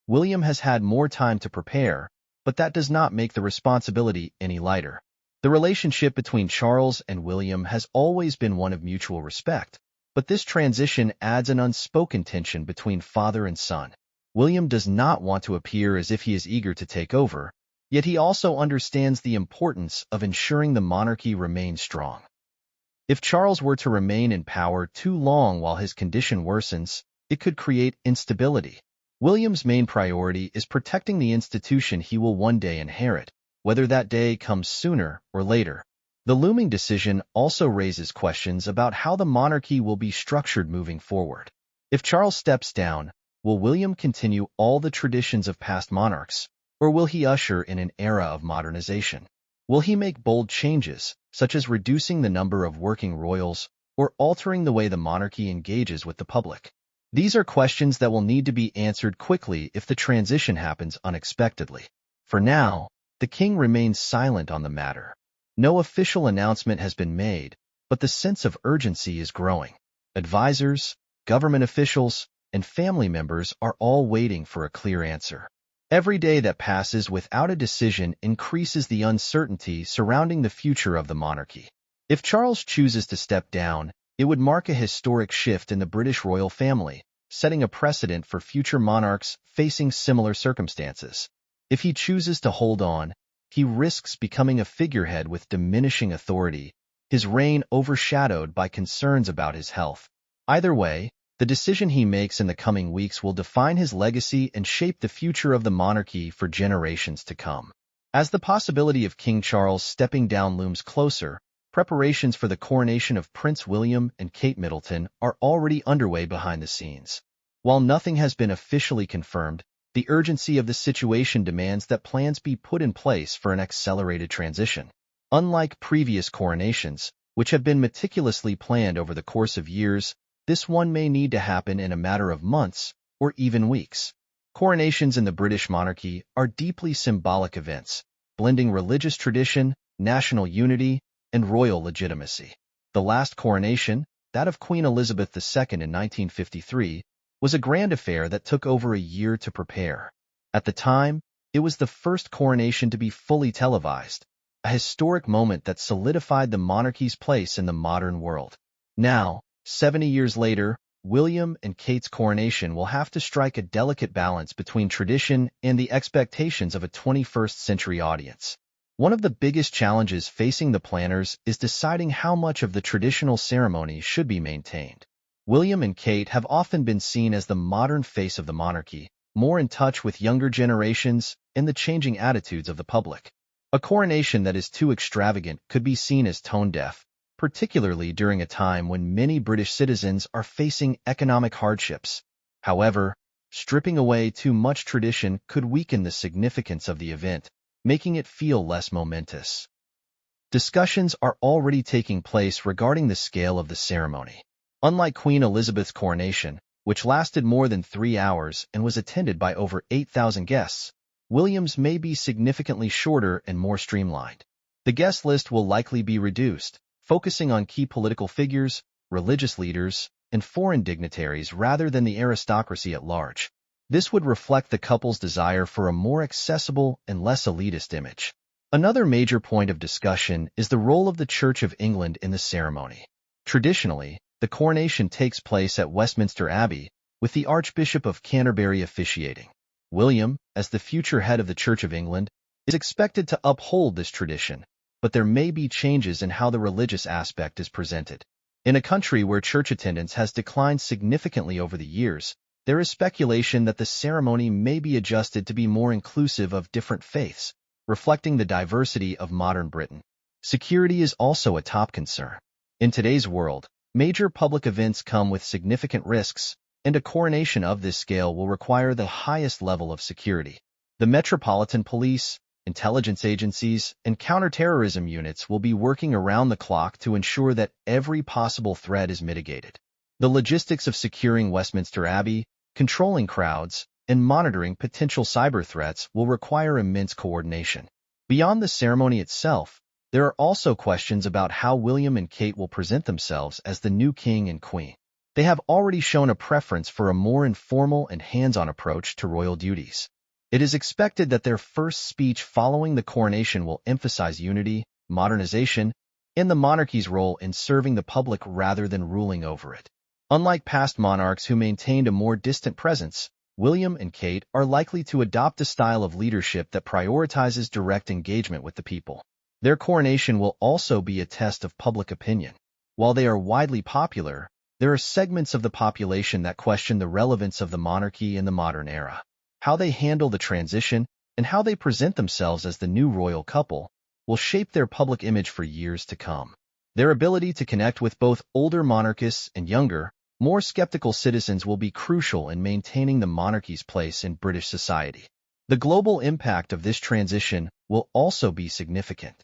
William has had more time to prepare, but that does not make the responsibility any lighter. The relationship between Charles and William has always been one of mutual respect, but this transition adds an unspoken tension between father and son. William does not want to appear as if he is eager to take over, Yet he also understands the importance of ensuring the monarchy remains strong. If Charles were to remain in power too long while his condition worsens, it could create instability. William's main priority is protecting the institution he will one day inherit, whether that day comes sooner or later. The looming decision also raises questions about how the monarchy will be structured moving forward. If Charles steps down, will William continue all the traditions of past monarchs, or will he usher in an era of modernization? Will he make bold changes, such as reducing the number of working royals or altering the way the monarchy engages with the public? These are questions that will need to be answered quickly if the transition happens unexpectedly. For now, the king remains silent on the matter. No official announcement has been made, but the sense of urgency is growing. Advisors, government officials, and family members are all waiting for a clear answer. Every day that passes without a decision increases the uncertainty surrounding the future of the monarchy. If Charles chooses to step down, it would mark a historic shift in the British royal family, setting a precedent for future monarchs facing similar circumstances. If he chooses to hold on, he risks becoming a figurehead with diminishing authority, his reign overshadowed by concerns about his health. Either way, the decision he makes in the coming weeks will define his legacy and shape the future of the monarchy for generations to come. As the possibility of King Charles stepping down looms closer, preparations for the coronation of Prince William and Kate Middleton are already underway behind the scenes. While nothing has been officially confirmed, the urgency of the situation demands that plans be put in place for an accelerated transition. Unlike previous coronations, which have been meticulously planned over the course of years, this one may need to happen in a matter of months or even weeks. Coronations in the British monarchy are deeply symbolic events, blending religious tradition, national unity, and royal legitimacy. The last coronation, that of Queen Elizabeth II in 1953, was a grand affair that took over a year to prepare. At the time, it was the first coronation to be fully televised, a historic moment that solidified the monarchy's place in the modern world. Now, 70 years later, William and Kate's coronation will have to strike a delicate balance between tradition and the expectations of a 21st century audience. One of the biggest challenges facing the planners is deciding how much of the traditional ceremony should be maintained. William and Kate have often been seen as the modern face of the monarchy, more in touch with younger generations and the changing attitudes of the public. A coronation that is too extravagant could be seen as tone-deaf, particularly during a time when many British citizens are facing economic hardships. However, stripping away too much tradition could weaken the significance of the event, making it feel less momentous. Discussions are already taking place regarding the scale of the ceremony. Unlike Queen Elizabeth's coronation, which lasted more than 3 hours and was attended by over 8,000 guests, William's may be significantly shorter and more streamlined. The guest list will likely be reduced, focusing on key political figures, religious leaders, and foreign dignitaries rather than the aristocracy at large. This would reflect the couple's desire for a more accessible and less elitist image. Another major point of discussion is the role of the Church of England in the ceremony. Traditionally, the coronation takes place at Westminster Abbey, with the Archbishop of Canterbury officiating. William, as the future head of the Church of England, is expected to uphold this tradition, but there may be changes in how the religious aspect is presented. In a country where church attendance has declined significantly over the years, there is speculation that the ceremony may be adjusted to be more inclusive of different faiths, reflecting the diversity of modern Britain. Security is also a top concern. In today's world, major public events come with significant risks, and a coronation of this scale will require the highest level of security. The Metropolitan Police, intelligence agencies, and counterterrorism units will be working around the clock to ensure that every possible threat is mitigated. The logistics of securing Westminster Abbey, controlling crowds, and monitoring potential cyber threats will require immense coordination. Beyond the ceremony itself, there are also questions about how William and Kate will present themselves as the new king and queen. They have already shown a preference for a more informal and hands-on approach to royal duties. It is expected that their first speech following the coronation will emphasize unity, modernization, and the monarchy's role in serving the public rather than ruling over it. Unlike past monarchs who maintained a more distant presence, William and Kate are likely to adopt a style of leadership that prioritizes direct engagement with the people. Their coronation will also be a test of public opinion. While they are widely popular, there are segments of the population that question the relevance of the monarchy in the modern era. How they handle the transition and how they present themselves as the new royal couple will shape their public image for years to come. Their ability to connect with both older monarchists and younger, more skeptical citizens will be crucial in maintaining the monarchy's place in British society. The global impact of this transition will also be significant.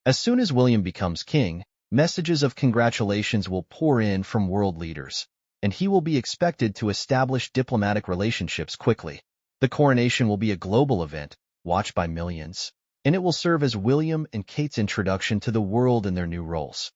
As soon as William becomes king, messages of congratulations will pour in from world leaders, and he will be expected to establish diplomatic relationships quickly. The coronation will be a global event, watched by millions, and it will serve as William and Kate's introduction to the world in their new roles.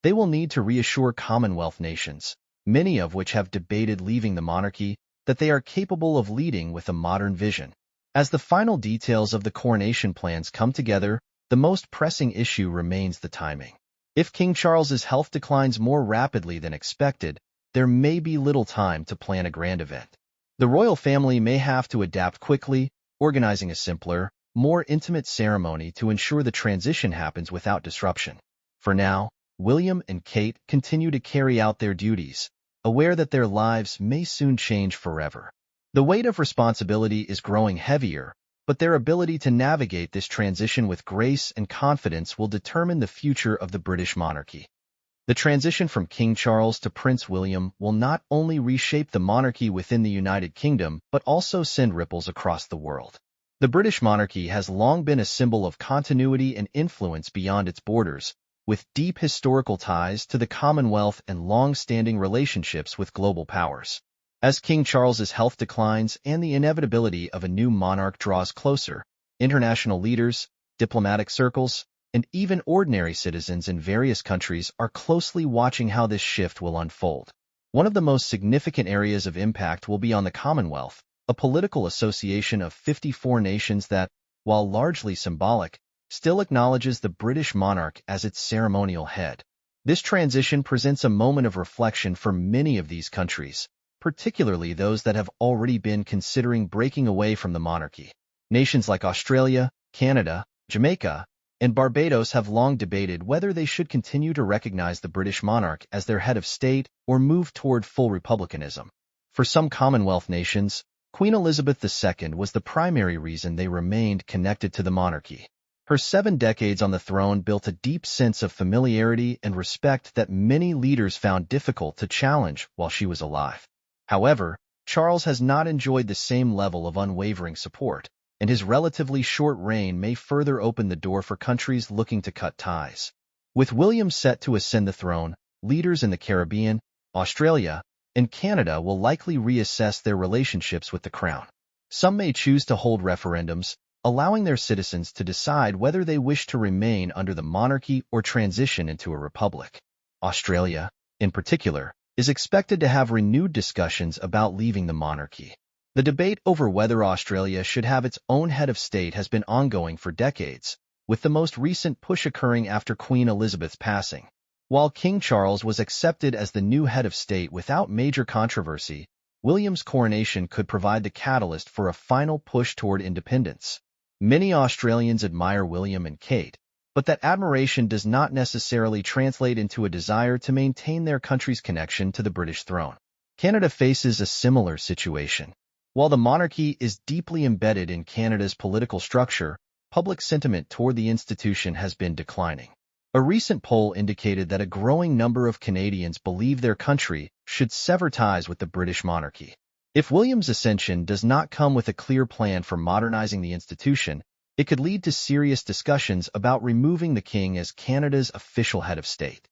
They will need to reassure Commonwealth nations, many of which have debated leaving the monarchy, that they are capable of leading with a modern vision. As the final details of the coronation plans come together, the most pressing issue remains the timing. If King Charles's health declines more rapidly than expected, there may be little time to plan a grand event. The royal family may have to adapt quickly, organizing a simpler, more intimate ceremony to ensure the transition happens without disruption. For now, William and Kate continue to carry out their duties, aware that their lives may soon change forever. The weight of responsibility is growing heavier, but their ability to navigate this transition with grace and confidence will determine the future of the British monarchy. The transition from King Charles to Prince William will not only reshape the monarchy within the United Kingdom, but also send ripples across the world. The British monarchy has long been a symbol of continuity and influence beyond its borders, with deep historical ties to the Commonwealth and long-standing relationships with global powers. As King Charles's health declines and the inevitability of a new monarch draws closer, international leaders, diplomatic circles, and even ordinary citizens in various countries are closely watching how this shift will unfold. One of the most significant areas of impact will be on the Commonwealth, a political association of 54 nations that, while largely symbolic, still acknowledges the British monarch as its ceremonial head. This transition presents a moment of reflection for many of these countries, particularly those that have already been considering breaking away from the monarchy. Nations like Australia, Canada, Jamaica, and Barbados have long debated whether they should continue to recognize the British monarch as their head of state or move toward full republicanism. For some Commonwealth nations, Queen Elizabeth II was the primary reason they remained connected to the monarchy. Her 7 decades on the throne built a deep sense of familiarity and respect that many leaders found difficult to challenge while she was alive. However, Charles has not enjoyed the same level of unwavering support, and his relatively short reign may further open the door for countries looking to cut ties. With William set to ascend the throne, leaders in the Caribbean, Australia, and Canada will likely reassess their relationships with the crown. Some may choose to hold referendums, allowing their citizens to decide whether they wish to remain under the monarchy or transition into a republic. Australia, in particular, is expected to have renewed discussions about leaving the monarchy. The debate over whether Australia should have its own head of state has been ongoing for decades, with the most recent push occurring after Queen Elizabeth's passing. While King Charles was accepted as the new head of state without major controversy, William's coronation could provide the catalyst for a final push toward independence. Many Australians admire William and Kate, but that admiration does not necessarily translate into a desire to maintain their country's connection to the British throne. Canada faces a similar situation. While the monarchy is deeply embedded in Canada's political structure, public sentiment toward the institution has been declining. A recent poll indicated that a growing number of Canadians believe their country should sever ties with the British monarchy. If William's ascension does not come with a clear plan for modernizing the institution, it could lead to serious discussions about removing the king as Canada's official head of state.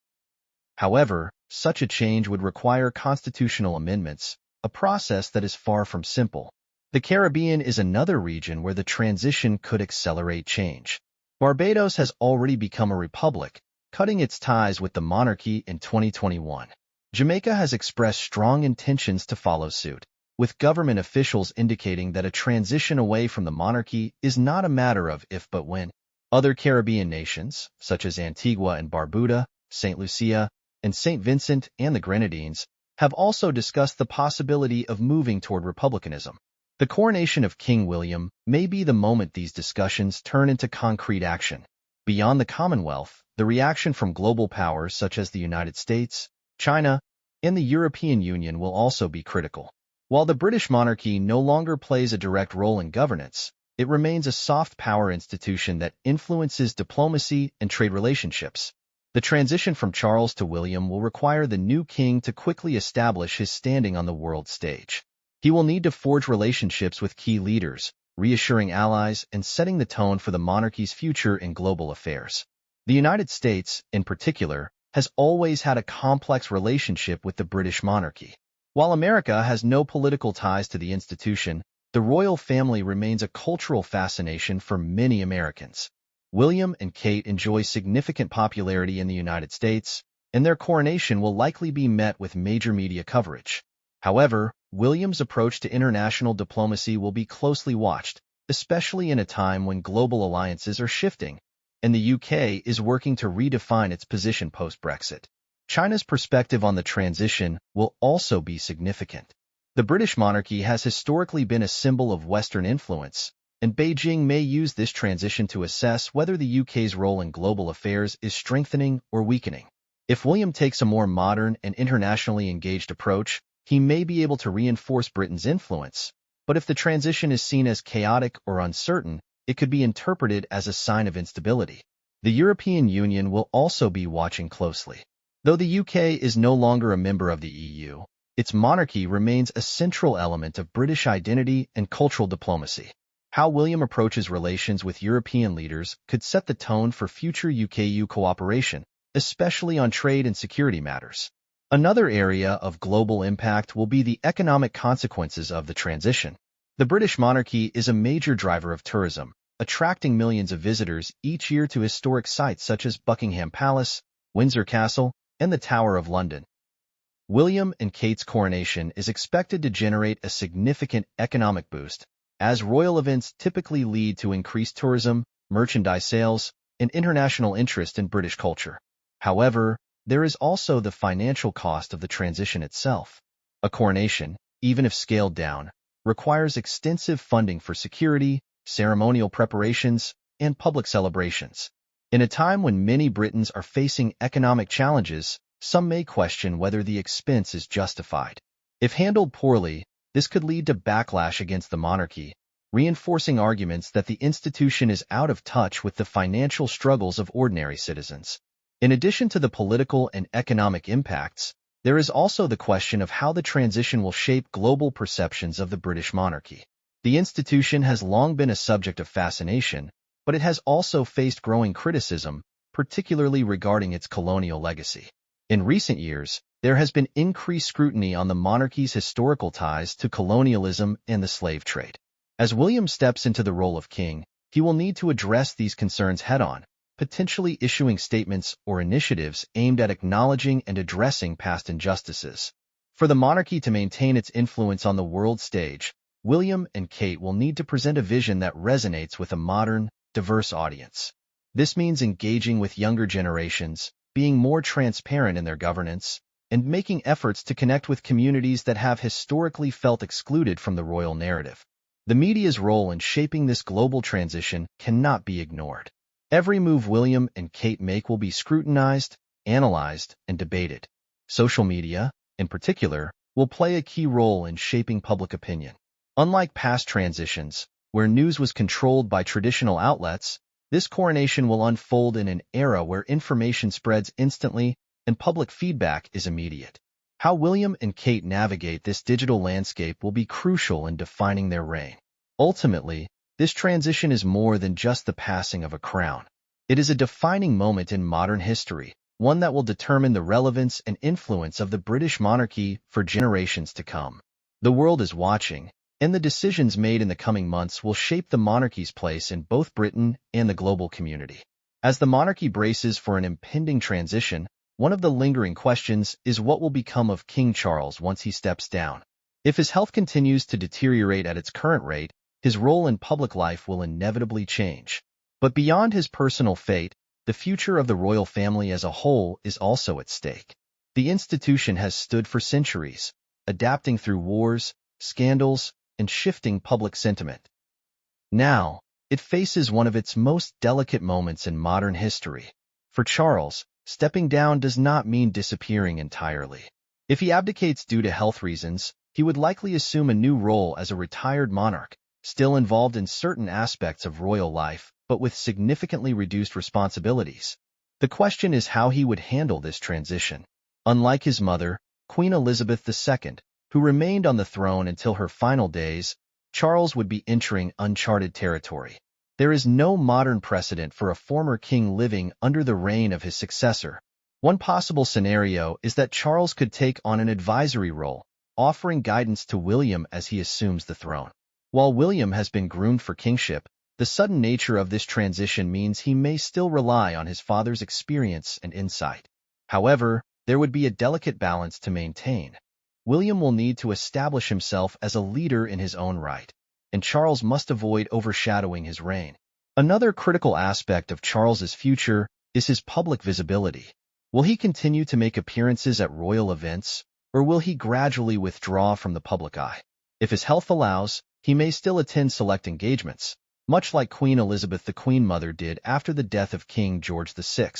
However, such a change would require constitutional amendments, a process that is far from simple. The Caribbean is another region where the transition could accelerate change. Barbados has already become a republic, cutting its ties with the monarchy in 2021. Jamaica has expressed strong intentions to follow suit, with government officials indicating that a transition away from the monarchy is not a matter of if but when. Other Caribbean nations, such as Antigua and Barbuda, St. Lucia, and St. Vincent and the Grenadines, have also discussed the possibility of moving toward republicanism. The coronation of King William may be the moment these discussions turn into concrete action. Beyond the Commonwealth, the reaction from global powers such as the United States, China, and the European Union will also be critical. While the British monarchy no longer plays a direct role in governance, it remains a soft power institution that influences diplomacy and trade relationships. The transition from Charles to William will require the new king to quickly establish his standing on the world stage. He will need to forge relationships with key leaders, reassuring allies and setting the tone for the monarchy's future in global affairs. The United States, in particular, has always had a complex relationship with the British monarchy. While America has no political ties to the institution, the royal family remains a cultural fascination for many Americans. William and Kate enjoy significant popularity in the United States, and their coronation will likely be met with major media coverage. However, William's approach to international diplomacy will be closely watched, especially in a time when global alliances are shifting, and the UK is working to redefine its position post-Brexit. China's perspective on the transition will also be significant. The British monarchy has historically been a symbol of Western influence, and Beijing may use this transition to assess whether the UK's role in global affairs is strengthening or weakening. If William takes a more modern and internationally engaged approach, he may be able to reinforce Britain's influence, but if the transition is seen as chaotic or uncertain, it could be interpreted as a sign of instability. The European Union will also be watching closely. Though the UK is no longer a member of the EU, its monarchy remains a central element of British identity and cultural diplomacy. How William approaches relations with European leaders could set the tone for future UK-EU cooperation, especially on trade and security matters. Another area of global impact will be the economic consequences of the transition. The British monarchy is a major driver of tourism, attracting millions of visitors each year to historic sites such as Buckingham Palace, Windsor Castle, and the Tower of London. William and Kate's coronation is expected to generate a significant economic boost, as royal events typically lead to increased tourism, merchandise sales, and international interest in British culture. However, there is also the financial cost of the transition itself. A coronation, even if scaled down, requires extensive funding for security, ceremonial preparations, and public celebrations. In a time when many Britons are facing economic challenges, some may question whether the expense is justified. If handled poorly, this could lead to backlash against the monarchy, reinforcing arguments that the institution is out of touch with the financial struggles of ordinary citizens. In addition to the political and economic impacts, there is also the question of how the transition will shape global perceptions of the British monarchy. The institution has long been a subject of fascination, but it has also faced growing criticism, particularly regarding its colonial legacy. In recent years, there has been increased scrutiny on the monarchy's historical ties to colonialism and the slave trade. As William steps into the role of king, he will need to address these concerns head-on, potentially issuing statements or initiatives aimed at acknowledging and addressing past injustices. For the monarchy to maintain its influence on the world stage, William and Kate will need to present a vision that resonates with a modern, diverse audience. This means engaging with younger generations, being more transparent in their governance, and making efforts to connect with communities that have historically felt excluded from the royal narrative. The media's role in shaping this global transition cannot be ignored. Every move William and Kate make will be scrutinized, analyzed, and debated. Social media, in particular, will play a key role in shaping public opinion. Unlike past transitions, where news was controlled by traditional outlets, this coronation will unfold in an era where information spreads instantly and public feedback is immediate. How William and Kate navigate this digital landscape will be crucial in defining their reign. Ultimately, this transition is more than just the passing of a crown. It is a defining moment in modern history, one that will determine the relevance and influence of the British monarchy for generations to come. The world is watching, and the decisions made in the coming months will shape the monarchy's place in both Britain and the global community. As the monarchy braces for an impending transition, one of the lingering questions is what will become of King Charles once he steps down. If his health continues to deteriorate at its current rate, his role in public life will inevitably change. But beyond his personal fate, the future of the royal family as a whole is also at stake. The institution has stood for centuries, adapting through wars, scandals, and shifting public sentiment. Now, it faces one of its most delicate moments in modern history. For Charles, stepping down does not mean disappearing entirely. If he abdicates due to health reasons, he would likely assume a new role as a retired monarch, still involved in certain aspects of royal life, but with significantly reduced responsibilities. The question is how he would handle this transition. Unlike his mother, Queen Elizabeth II, who remained on the throne until her final days, Charles would be entering uncharted territory. There is no modern precedent for a former king living under the reign of his successor. One possible scenario is that Charles could take on an advisory role, offering guidance to William as he assumes the throne. While William has been groomed for kingship, the sudden nature of this transition means he may still rely on his father's experience and insight. However, there would be a delicate balance to maintain. William will need to establish himself as a leader in his own right, and Charles must avoid overshadowing his reign. Another critical aspect of Charles's future is his public visibility. Will he continue to make appearances at royal events, or will he gradually withdraw from the public eye? If his health allows, he may still attend select engagements, much like Queen Elizabeth the Queen Mother did after the death of King George VI.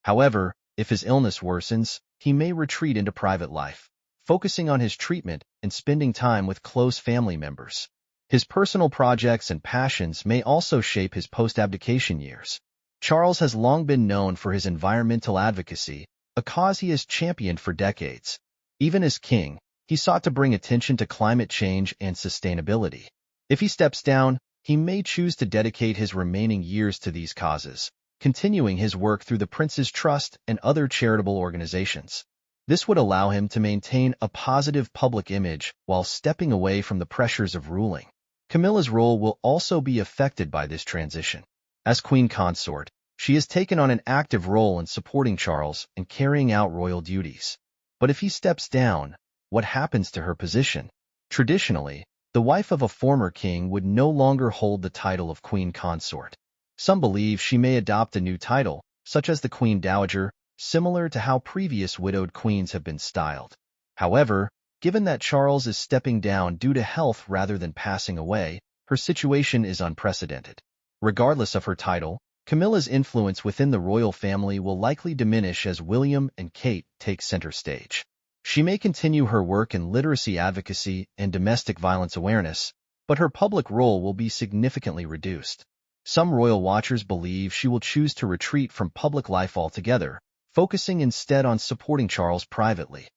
However, if his illness worsens, he may retreat into private life, focusing on his treatment and spending time with close family members. His personal projects and passions may also shape his post-abdication years. Charles has long been known for his environmental advocacy, a cause he has championed for decades. Even as king, he sought to bring attention to climate change and sustainability. If he steps down, he may choose to dedicate his remaining years to these causes, continuing his work through the Prince's Trust and other charitable organizations. This would allow him to maintain a positive public image while stepping away from the pressures of ruling. Camilla's role will also be affected by this transition. As queen consort, she has taken on an active role in supporting Charles and carrying out royal duties. But if he steps down, what happens to her position? Traditionally, the wife of a former king would no longer hold the title of queen consort. Some believe she may adopt a new title, such as the Queen Dowager, similar to how previous widowed queens have been styled. However, given that Charles is stepping down due to health rather than passing away, her situation is unprecedented. Regardless of her title, Camilla's influence within the royal family will likely diminish as William and Kate take center stage. She may continue her work in literacy advocacy and domestic violence awareness, but her public role will be significantly reduced. Some royal watchers believe she will choose to retreat from public life altogether, focusing instead on supporting Charles privately.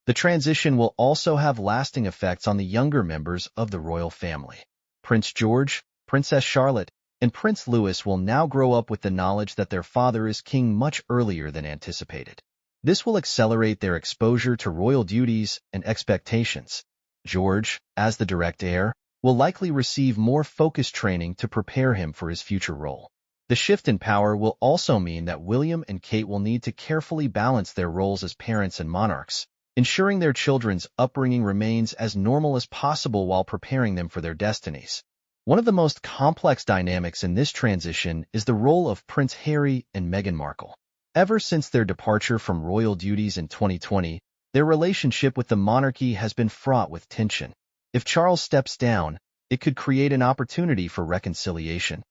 The transition will also have lasting effects on the younger members of the royal family. Prince George, Princess Charlotte, and Prince Louis will now grow up with the knowledge that their father is king much earlier than anticipated. This will accelerate their exposure to royal duties and expectations. George, as the direct heir, will likely receive more focused training to prepare him for his future role. The shift in power will also mean that William and Kate will need to carefully balance their roles as parents and monarchs, ensuring their children's upbringing remains as normal as possible while preparing them for their destinies. One of the most complex dynamics in this transition is the role of Prince Harry and Meghan Markle. Ever since their departure from royal duties in 2020, their relationship with the monarchy has been fraught with tension. If Charles steps down, it could create an opportunity for reconciliation,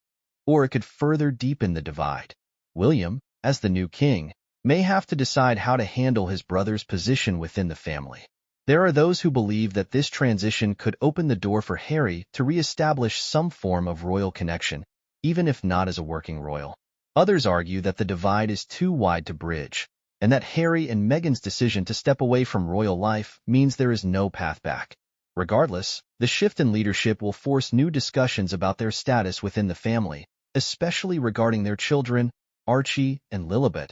or it could further deepen the divide. William, as the new king, may have to decide how to handle his brother's position within the family. There are those who believe that this transition could open the door for Harry to re-establish some form of royal connection, even if not as a working royal. Others argue that the divide is too wide to bridge, and that Harry and Meghan's decision to step away from royal life means there is no path back. Regardless, the shift in leadership will force new discussions about their status within the family, especially regarding their children, Archie and Lilibet,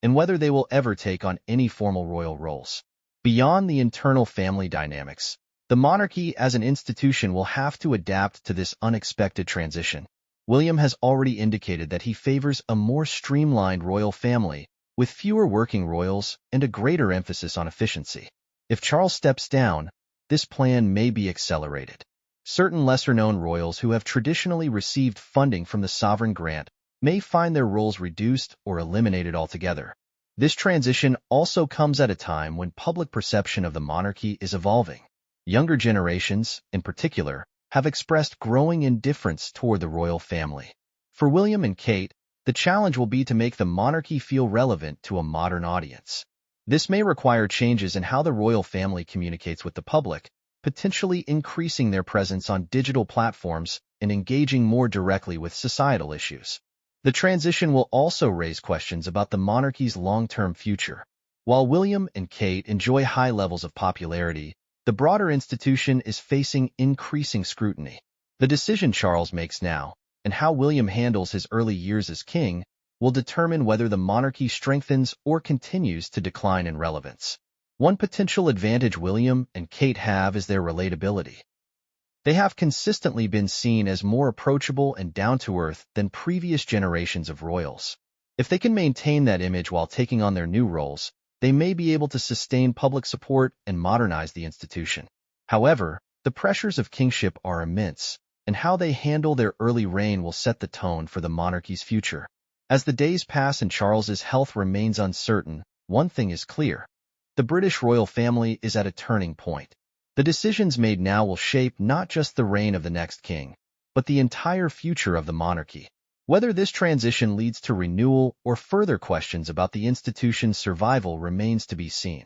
and whether they will ever take on any formal royal roles. Beyond the internal family dynamics, the monarchy as an institution will have to adapt to this unexpected transition. William has already indicated that he favors a more streamlined royal family, with fewer working royals and a greater emphasis on efficiency. If Charles steps down, this plan may be accelerated. Certain lesser-known royals who have traditionally received funding from the sovereign grant may find their roles reduced or eliminated altogether. This transition also comes at a time when public perception of the monarchy is evolving. Younger generations, in particular, have expressed growing indifference toward the royal family. For William and Kate, the challenge will be to make the monarchy feel relevant to a modern audience. This may require changes in how the royal family communicates with the public, potentially increasing their presence on digital platforms and engaging more directly with societal issues. The transition will also raise questions about the monarchy's long-term future. While William and Kate enjoy high levels of popularity, the broader institution is facing increasing scrutiny. The decision Charles makes now, and how William handles his early years as king, will determine whether the monarchy strengthens or continues to decline in relevance. One potential advantage William and Kate have is their relatability. They have consistently been seen as more approachable and down-to-earth than previous generations of royals. If they can maintain that image while taking on their new roles, they may be able to sustain public support and modernize the institution. However, the pressures of kingship are immense, and how they handle their early reign will set the tone for the monarchy's future. As the days pass and Charles's health remains uncertain, one thing is clear. The British royal family is at a turning point. The decisions made now will shape not just the reign of the next king, but the entire future of the monarchy. Whether this transition leads to renewal or further questions about the institution's survival remains to be seen.